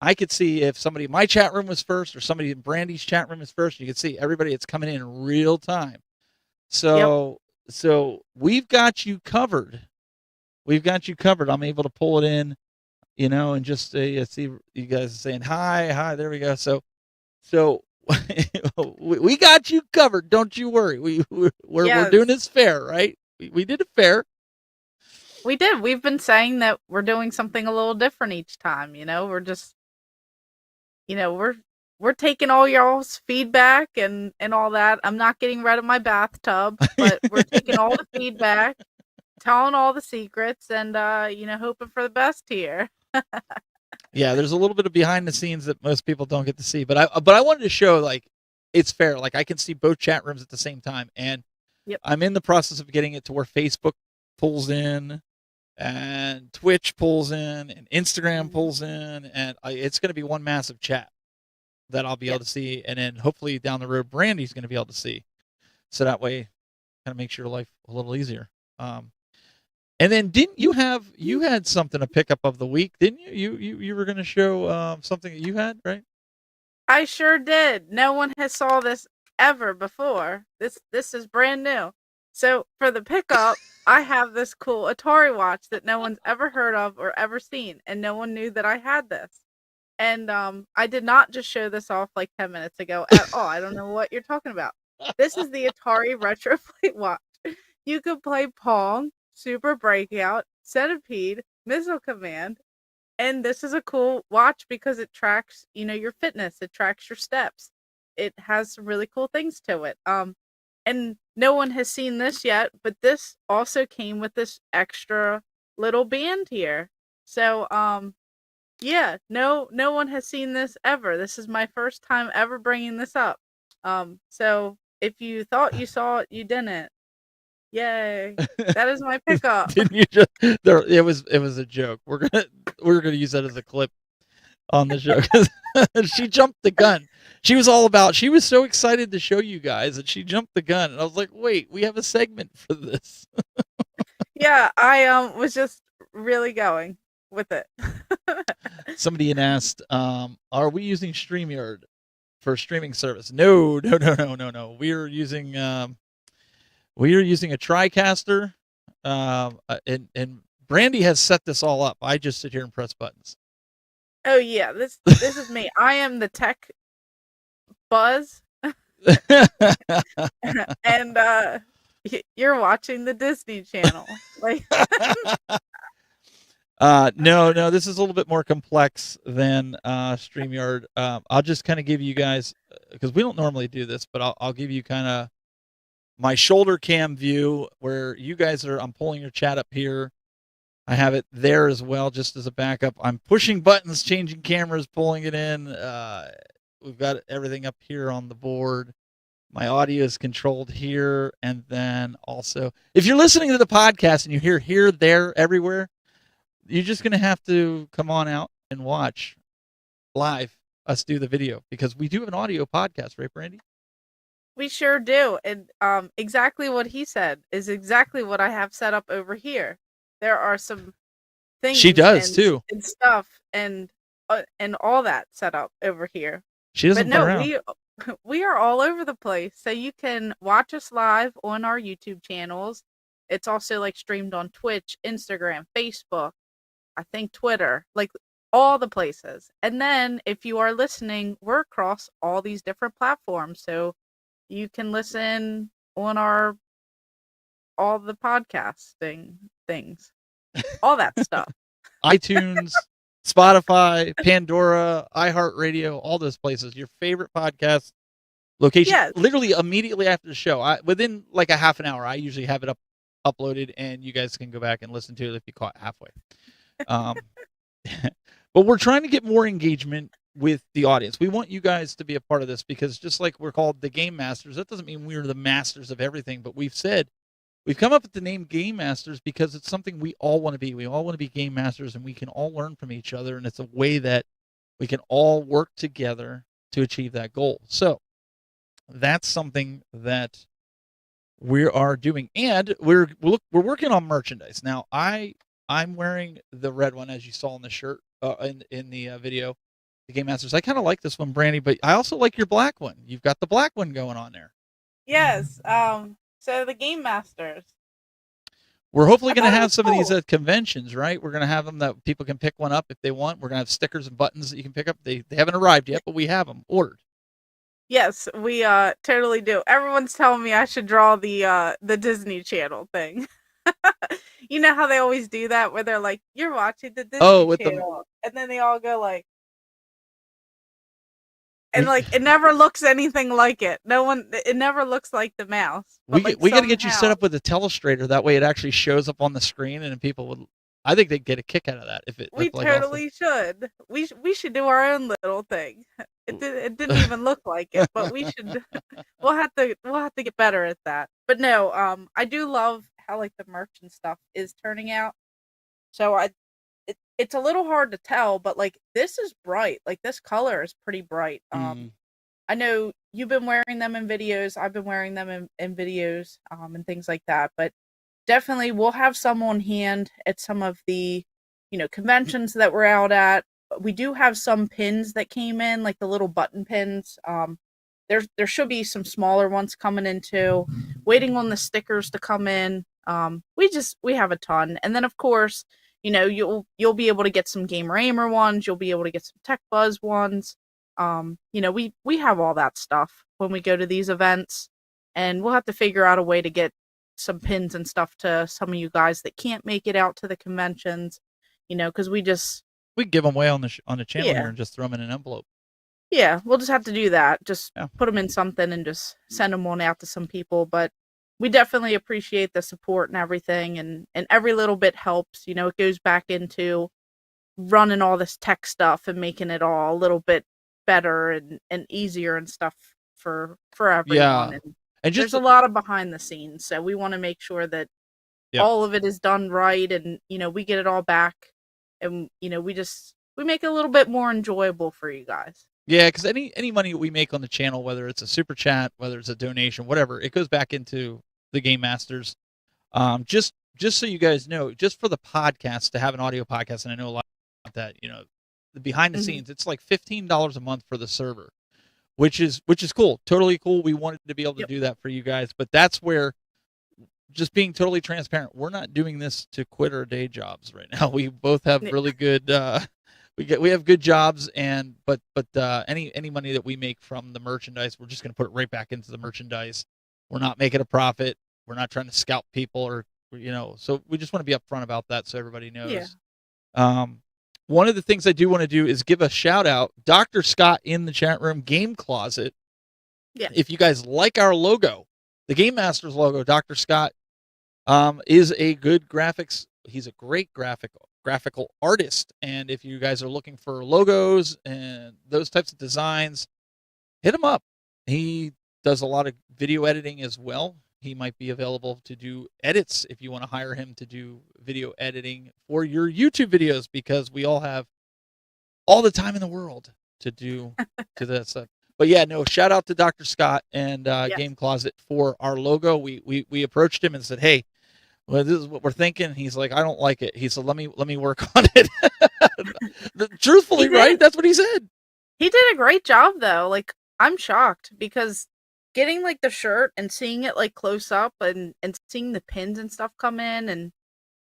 if somebody in my chat room was first or somebody in Brandy's chat room is first. You can see everybody that's coming in real time. So we've got you covered. We've got you covered. I'm able to pull it in, and just see you guys are saying hi. There we go. So we got you covered. Don't you worry. We're doing this fair, right? We did it fair. We did. We've been saying that we're doing something a little different each time. We're just, we're taking all y'all's feedback and all that. I'm not getting rid of my bathtub, but we're taking all the feedback, telling all the secrets, and hoping for the best here. Yeah, there's a little bit of behind the scenes that most people don't get to see, but I wanted to show like it's fair. Like I can see both chat rooms at the same time, and I'm in the process of getting it to where Facebook pulls in, and Twitch pulls in, and Instagram pulls in, and it's going to be one massive chat that I'll be able to see, and then hopefully down the road, Brandy's going to be able to see, so that way, kind of makes your life a little easier. And then didn't you had something to pick up of the week, didn't you? You were going to show something that you had, right? I sure did. No one has saw this ever before. This is brand new. So for the pickup, I have this cool Atari watch that no one's ever heard of or ever seen, and no one knew that I had this. And I did not just show this off like 10 minutes ago at all. I don't know what you're talking about. This is the Atari Retro Plate watch. You could play Pong, Super Breakout, Centipede, Missile Command, and this is a cool watch because it tracks, your fitness. It tracks your steps. It has some really cool things to it. And no one has seen this yet, but this also came with this extra little band here. So, yeah, no one has seen this ever. This is my first time ever bringing this up. So if you thought you saw it, you didn't. Yay! That is my pickup. Didn't you just? It was a joke. We're gonna use that as a clip on the show because she jumped the gun. She was so excited to show you guys that she jumped the gun, and I was like, wait, we have a segment for this. Yeah, I was just really going with it. Somebody had asked, are we using StreamYard for streaming service? No. We are using a TriCaster, and Brandy has set this all up. I just sit here and press buttons. Oh yeah, this is me. I am the tech buzz, and you're watching the Disney Channel. Like, No, this is a little bit more complex than StreamYard. I'll just kind of give you guys, because we don't normally do this, but I'll give you kind of my shoulder cam view where you guys are. I'm pulling your chat up here. I have it there as well, just as a backup. I'm pushing buttons, changing cameras, pulling it in. We've got everything up here on the board. My audio is controlled here. And then also, if you're listening to the podcast and you hear here, there, everywhere, you're just going to have to come on out and watch live us do the video, because we do have an audio podcast, right, Brandy? We sure do. And exactly what he said is exactly what I have set up over here. There are some things She does too. and stuff and all that set up over here. She doesn't But put no, around. we are all over the place. So you can watch us live on our YouTube channels. It's also like streamed on Twitch, Instagram, Facebook, I think Twitter, like all the places. And then if you are listening, we're across all these different platforms. So you can listen on all the podcasting things, all that stuff. iTunes, Spotify, Pandora, iHeartRadio, all those places. Your favorite podcast location. Yes. Literally immediately after the show. Within like a half an hour, I usually have it uploaded, and you guys can go back and listen to it if you caught halfway. But we're trying to get more engagement with the audience. We want you guys to be a part of this, because just like we're called the Game Masters, that doesn't mean we're the masters of everything, but we've come up with the name Game Masters because it's something we all want to be. We all want to be Game Masters, and we can all learn from each other, and it's a way that we can all work together to achieve that goal. So that's something that we are doing, and we're working on merchandise. Now, I'm wearing the red one, as you saw in the shirt in the video, the Game Masters. I kind of like this one, Brandy, but I also like your black one. You've got the black one going on there. Yes. So the Game Masters. We're hopefully I going to thought it have was some of these cool. at conventions, right? We're going to have them that people can pick one up if they want. We're going to have stickers and buttons that you can pick up. They haven't arrived yet, but we have them ordered. Yes, we totally do. Everyone's telling me I should draw the Disney Channel thing. You know how they always do that, where they're like, "You're watching the Disney With the Channel," and then they all go like, and like it never looks anything like it. It never looks like the mouse. we But like got to get you set somehow up with a telestrator. That way, it actually shows up on the screen, and people would. I think they'd get a kick out of that if it we looked like awesome. totally should. We should do our own little thing. It didn't even look like it, but we should. We'll have to get better at that. But no, I do love how like the merch and stuff is turning out. So it's a little hard to tell, but like this is bright. Like this color is pretty bright. I know you've been wearing them in videos. I've been wearing them in videos, and things like that. But definitely we'll have some on hand at some of the, conventions that we're out at. We do have some pins that came in, like the little button pins. There should be some smaller ones coming in too. Waiting on the stickers to come in. We have a ton. And then of course, you'll be able to get some Gamer Aimer ones, you'll be able to get some Tech Buzz ones. We have all that stuff when we go to these events, and we'll have to figure out a way to get some pins and stuff to some of you guys that can't make it out to the conventions, because we give them away on the channel Yeah. here and just throw them in an envelope. Yeah, we'll just have to do that. Just Yeah. put them in something and just send them on out to some people. But we definitely appreciate the support and everything, and every little bit helps. It goes back into running all this tech stuff and making it all a little bit better and easier and stuff for everyone. Yeah. And just there's a lot of behind the scenes, so we want to make sure that Yep. all of it is done right, and we get it all back, and we make it a little bit more enjoyable for you guys. Yeah, because any money we make on the channel, whether it's a super chat, whether it's a donation, whatever, it goes back into the Game Masters. Just so you guys know, just for the podcast, to have an audio podcast, and I know a lot about that, the behind the scenes, it's like $15 a month for the server, which is cool, totally cool. We wanted to be able to do that for you guys, but that's where, just being totally transparent, we're not doing this to quit our day jobs right now. We both have really good. We have good jobs, but any money that we make from the merchandise, we're just going to put it right back into the merchandise. We're not making a profit. We're not trying to scalp people, or so we just want to be upfront about that so everybody knows. Yeah. One of the things I do want to do is give a shout out, Dr. Scott in the chat room, Game Closet. Yeah. If you guys like our logo, the Game Masters logo, Dr. Scott is a good graphics. He's a great graphical artist. And if you guys are looking for logos and those types of designs, hit him up. He does a lot of video editing as well. He might be available to do edits if you want to hire him to do video editing for your YouTube videos, because we all have all the time in the world to do to that stuff. But yeah, no, shout out to Dr. Scott and Game Closet for our logo. We approached him and said, hey, well, this is what we're thinking. He's like, I don't like it. He said, let me work on it. Truthfully, right? That's what he said. He did a great job though. Like, I'm shocked because getting like the shirt and seeing it like close up and seeing the pins and stuff come in, and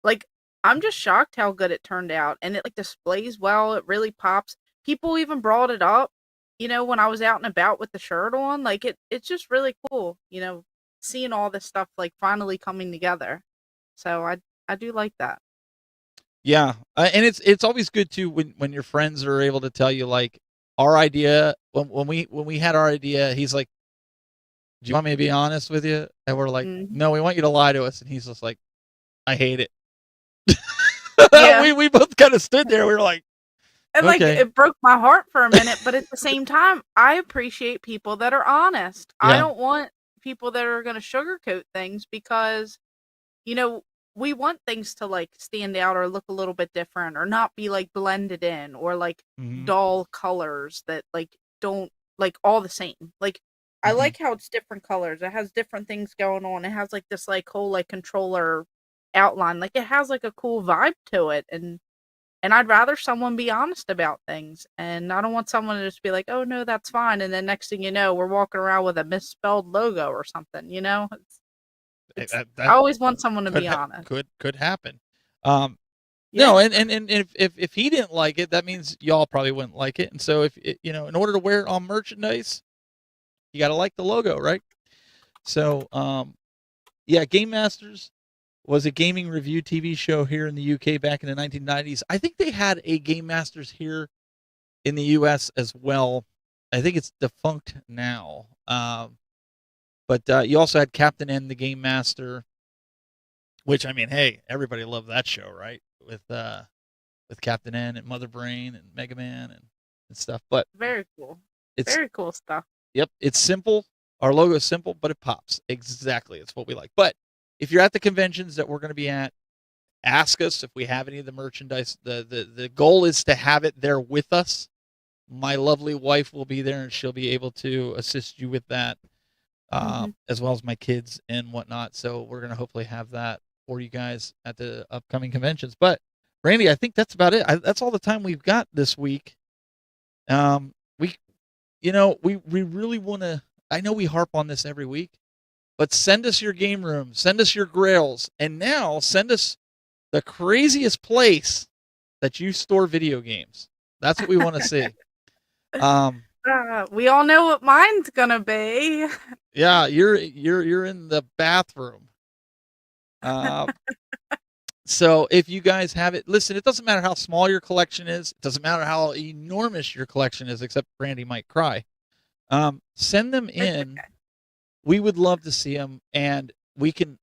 like, I'm just shocked how good it turned out. And it like displays well. It really pops. People even brought it up, you know, when I was out and about with the shirt on. Like, it's just really cool, you know, seeing all this stuff like finally coming together. So I do like that. Yeah, and it's always good too when your friends are able to tell you, like, our idea. When we had our idea, he's like, do you want me to be honest with you? And we're like, no, we want you to lie to us. And he's just like, I hate it. Yeah. we both kind of stood there. We were like, And like, it broke my heart for a minute, but at the same time, I appreciate people that are honest. I Yeah. don't want people that are going to sugarcoat things, because, you know, we want things to like stand out or look a little bit different or not be like blended in or like dull colors that like don't like all the same. Like, I like how it's different colors. It has different things going on. It has like this like whole like controller outline. Like, it has like a cool vibe to it, and I'd rather someone be honest about things, and I don't want someone to just be like, oh no, that's fine, and then next thing you know, we're walking around with a misspelled logo or something, you know? I always want someone to be honest. Could happen. No, and if he didn't like it, that means y'all probably wouldn't like it. And so if it, you know, in order to wear it on merchandise, you got to like the logo, right? So yeah, Game Masters was a gaming review TV show here in the UK back in the 1990s. I think they had a Game Masters here in the US as well. I think it's defunct now. But you also had Captain N, the Game Master, which, I mean, hey, everybody loved that show, right? With Captain N and Mother Brain and Mega Man and stuff. But very cool. It's very cool stuff. Yep, it's simple. Our logo is simple, but it pops. Exactly, it's what we like. But if you're at the conventions that we're going to be at, ask us if we have any of the merchandise. The goal is to have it there with us. My lovely wife will be there, and she'll be able to assist you with that, as well as my kids and whatnot. So we're going to hopefully have that for you guys at the upcoming conventions. But Randy, I think that's about it. That's all the time we've got this week. We really want to. I know we harp on this every week, but send us your game rooms, send us your grails, and now send us the craziest place that you store video games. That's what we want to see. We all know what mine's gonna be. Yeah, you're in the bathroom. So if you guys have it, listen, it doesn't matter how small your collection is. It doesn't matter how enormous your collection is, except Randy might cry. Send them in. We would love to see them, and we can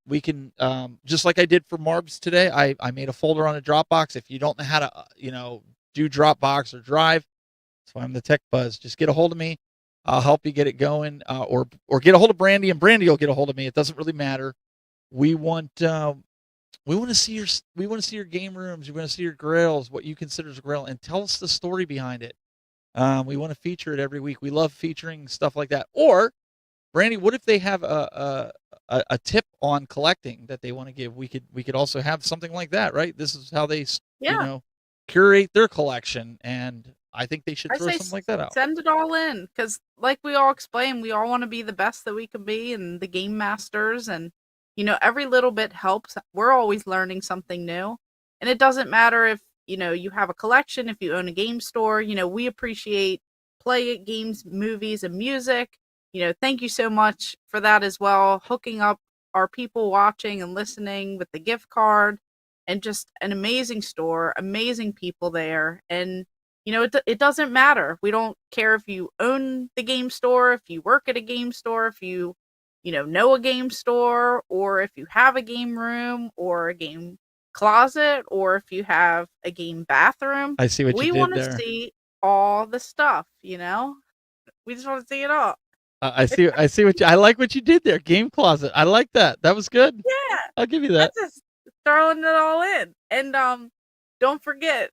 just like I did for Marbs today. I made a folder on a Dropbox. If you don't know how to do Dropbox or Drive, that's why I'm the tech buzz. Just get a hold of me. I'll help you get it going, or get a hold of Brandy, and Brandy will get a hold of me. It doesn't really matter. We want to see your game rooms. We want to see your grails, what you consider as a grail, and tell us the story behind it. We want to feature it every week. We love featuring stuff like that. Or, Brandy, what if they have a tip on collecting that they want to give? We could also have something like that, right? This is how they curate their collection, and I think they should throw something like that out. Send it all in, because like we all explained, we all want to be the best that we can be, and the game masters, and every little bit helps. We're always learning something new, and it doesn't matter if you have a collection, if you own a game store. We appreciate Play It games, movies, and music. Thank you so much for that as well, hooking up our people watching and listening with the gift card. and just an amazing store, amazing people there. And, it doesn't matter. We don't care if you own the game store, if you work at a game store, if you, know a game store, or if you have a game room or a game closet, or if you have a game bathroom. I see what We you did want to there. see all the stuff, We just want to see it all. I see I like what you did there. Game closet. I like that. That was good. Yeah. I'll give you that. That's just throwing it all in. And don't forget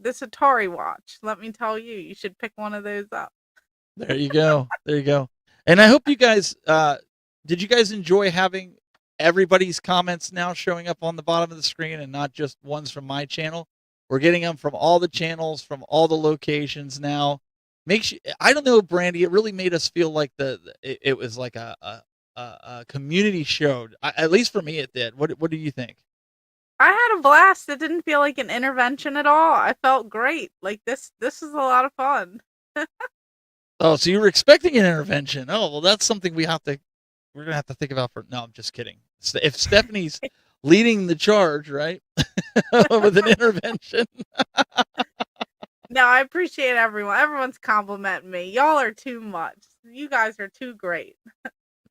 this Atari watch. Let me tell you, you should pick one of those up. There you go. There you go. And I hope you guys did you guys enjoy having everybody's comments now showing up on the bottom of the screen and not just ones from my channel? We're getting them from all the channels, from all the locations now. I don't know, Brandy, it really made us feel like it was like a community show. At least for me it did. What do you think? I had a blast. It didn't feel like an intervention at all. I felt great. Like this is a lot of fun. Oh, so you were expecting an intervention. Oh, well, that's something we're going to have to think about no, I'm just kidding. If Stephanie's leading the charge, right? With an intervention. No, I appreciate everyone. Everyone's complimenting me. Y'all are too much. You guys are too great.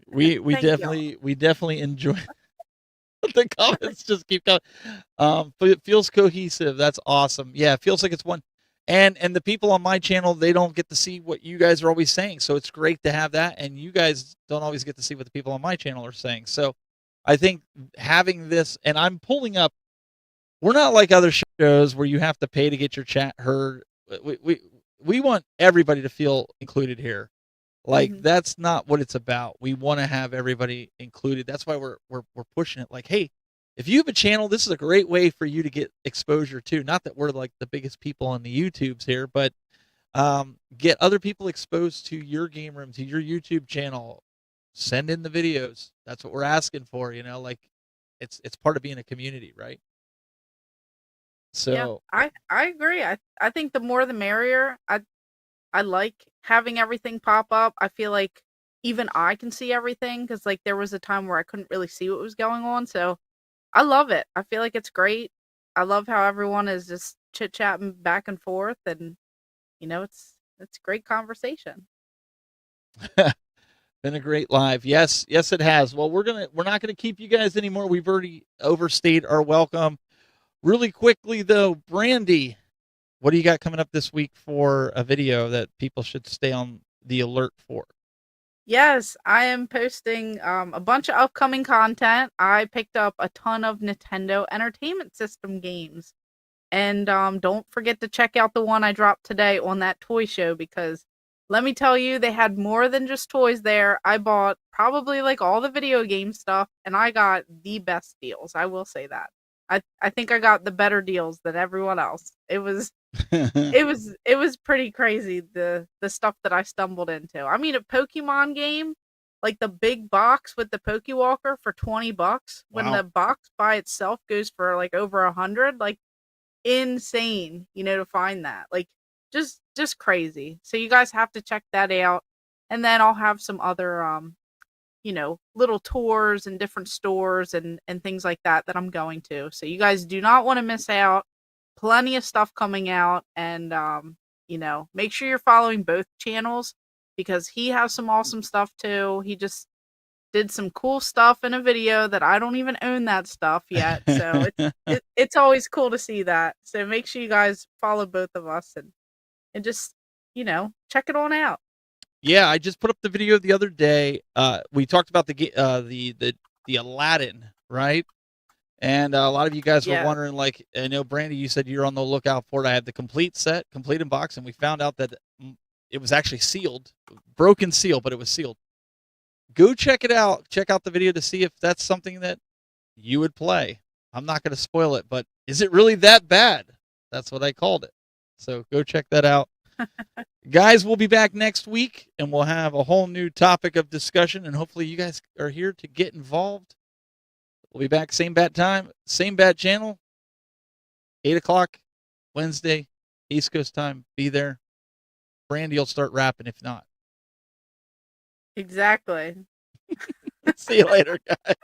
We Thank definitely enjoy the comments just keep coming. But it feels cohesive. That's awesome. Yeah, it feels like it's one. And the people on my channel, they don't get to see what you guys are always saying. So it's great to have that. And you guys don't always get to see what the people on my channel are saying. So I think having this, and I'm pulling up, we're not like other shows where you have to pay to get your chat heard. We want everybody to feel included here. Like that's not what it's about. We want to have everybody included. That's why we're pushing it. Like, hey, if you have a channel, this is a great way for you to get exposure too. Not that we're like the biggest people on the YouTubes here, but get other people exposed to your game room, to your YouTube channel. Send in the videos. That's what we're asking for. Like it's part of being a community, right? So yeah, I agree. I think the more the merrier. I like having everything pop up. I feel like even I can see everything because like there was a time where I couldn't really see what was going on. So I love it. I feel like it's great. I love how everyone is just chit chatting back and forth, and it's great conversation. Been a great live. Yes, it has. Well, we're not gonna keep you guys anymore. We've already overstayed our welcome. Really quickly though, Brandy, what do you got coming up this week for a video that people should stay on the alert for? Yes, I am posting a bunch of upcoming content. I picked up a ton of Nintendo Entertainment System games. And don't forget to check out the one I dropped today on that toy show, because let me tell you, they had more than just toys there. I bought probably like all the video game stuff, and I got the best deals. I will say that. I think I got the better deals than everyone else. It was it was pretty crazy, the stuff that I stumbled into. I mean, a Pokemon game, like the big box with the Pokewalker for $20, when Wow. the box by itself goes for like over 100, like insane, to find that. Like just crazy. So you guys have to check that out. And then I'll have some other little tours and different stores and things like that I'm going to. So you guys do not want to miss out. Plenty of stuff coming out, and make sure you're following both channels, because he has some awesome stuff too. He just did some cool stuff in a video that I don't even own that stuff yet. So it's always cool to see that. So make sure you guys follow both of us and just check it on out. Yeah, I just put up the video the other day. We talked about the Aladdin, right? And a lot of you guys were wondering, like, I know, Brandy, you said you're on the lookout for it. I had the complete set, complete in box, and we found out that it was actually sealed. Broken seal, but it was sealed. Go check it out. Check out the video to see if that's something that you would play. I'm not going to spoil it, but is it really that bad? That's what I called it. So go check that out. Guys, we'll be back next week, and we'll have a whole new topic of discussion, and hopefully you guys are here to get involved. We'll be back same bat time, same bat channel, 8 o'clock Wednesday, East Coast time. Be there. Brandy will start rapping if not. Exactly. See you later, guys.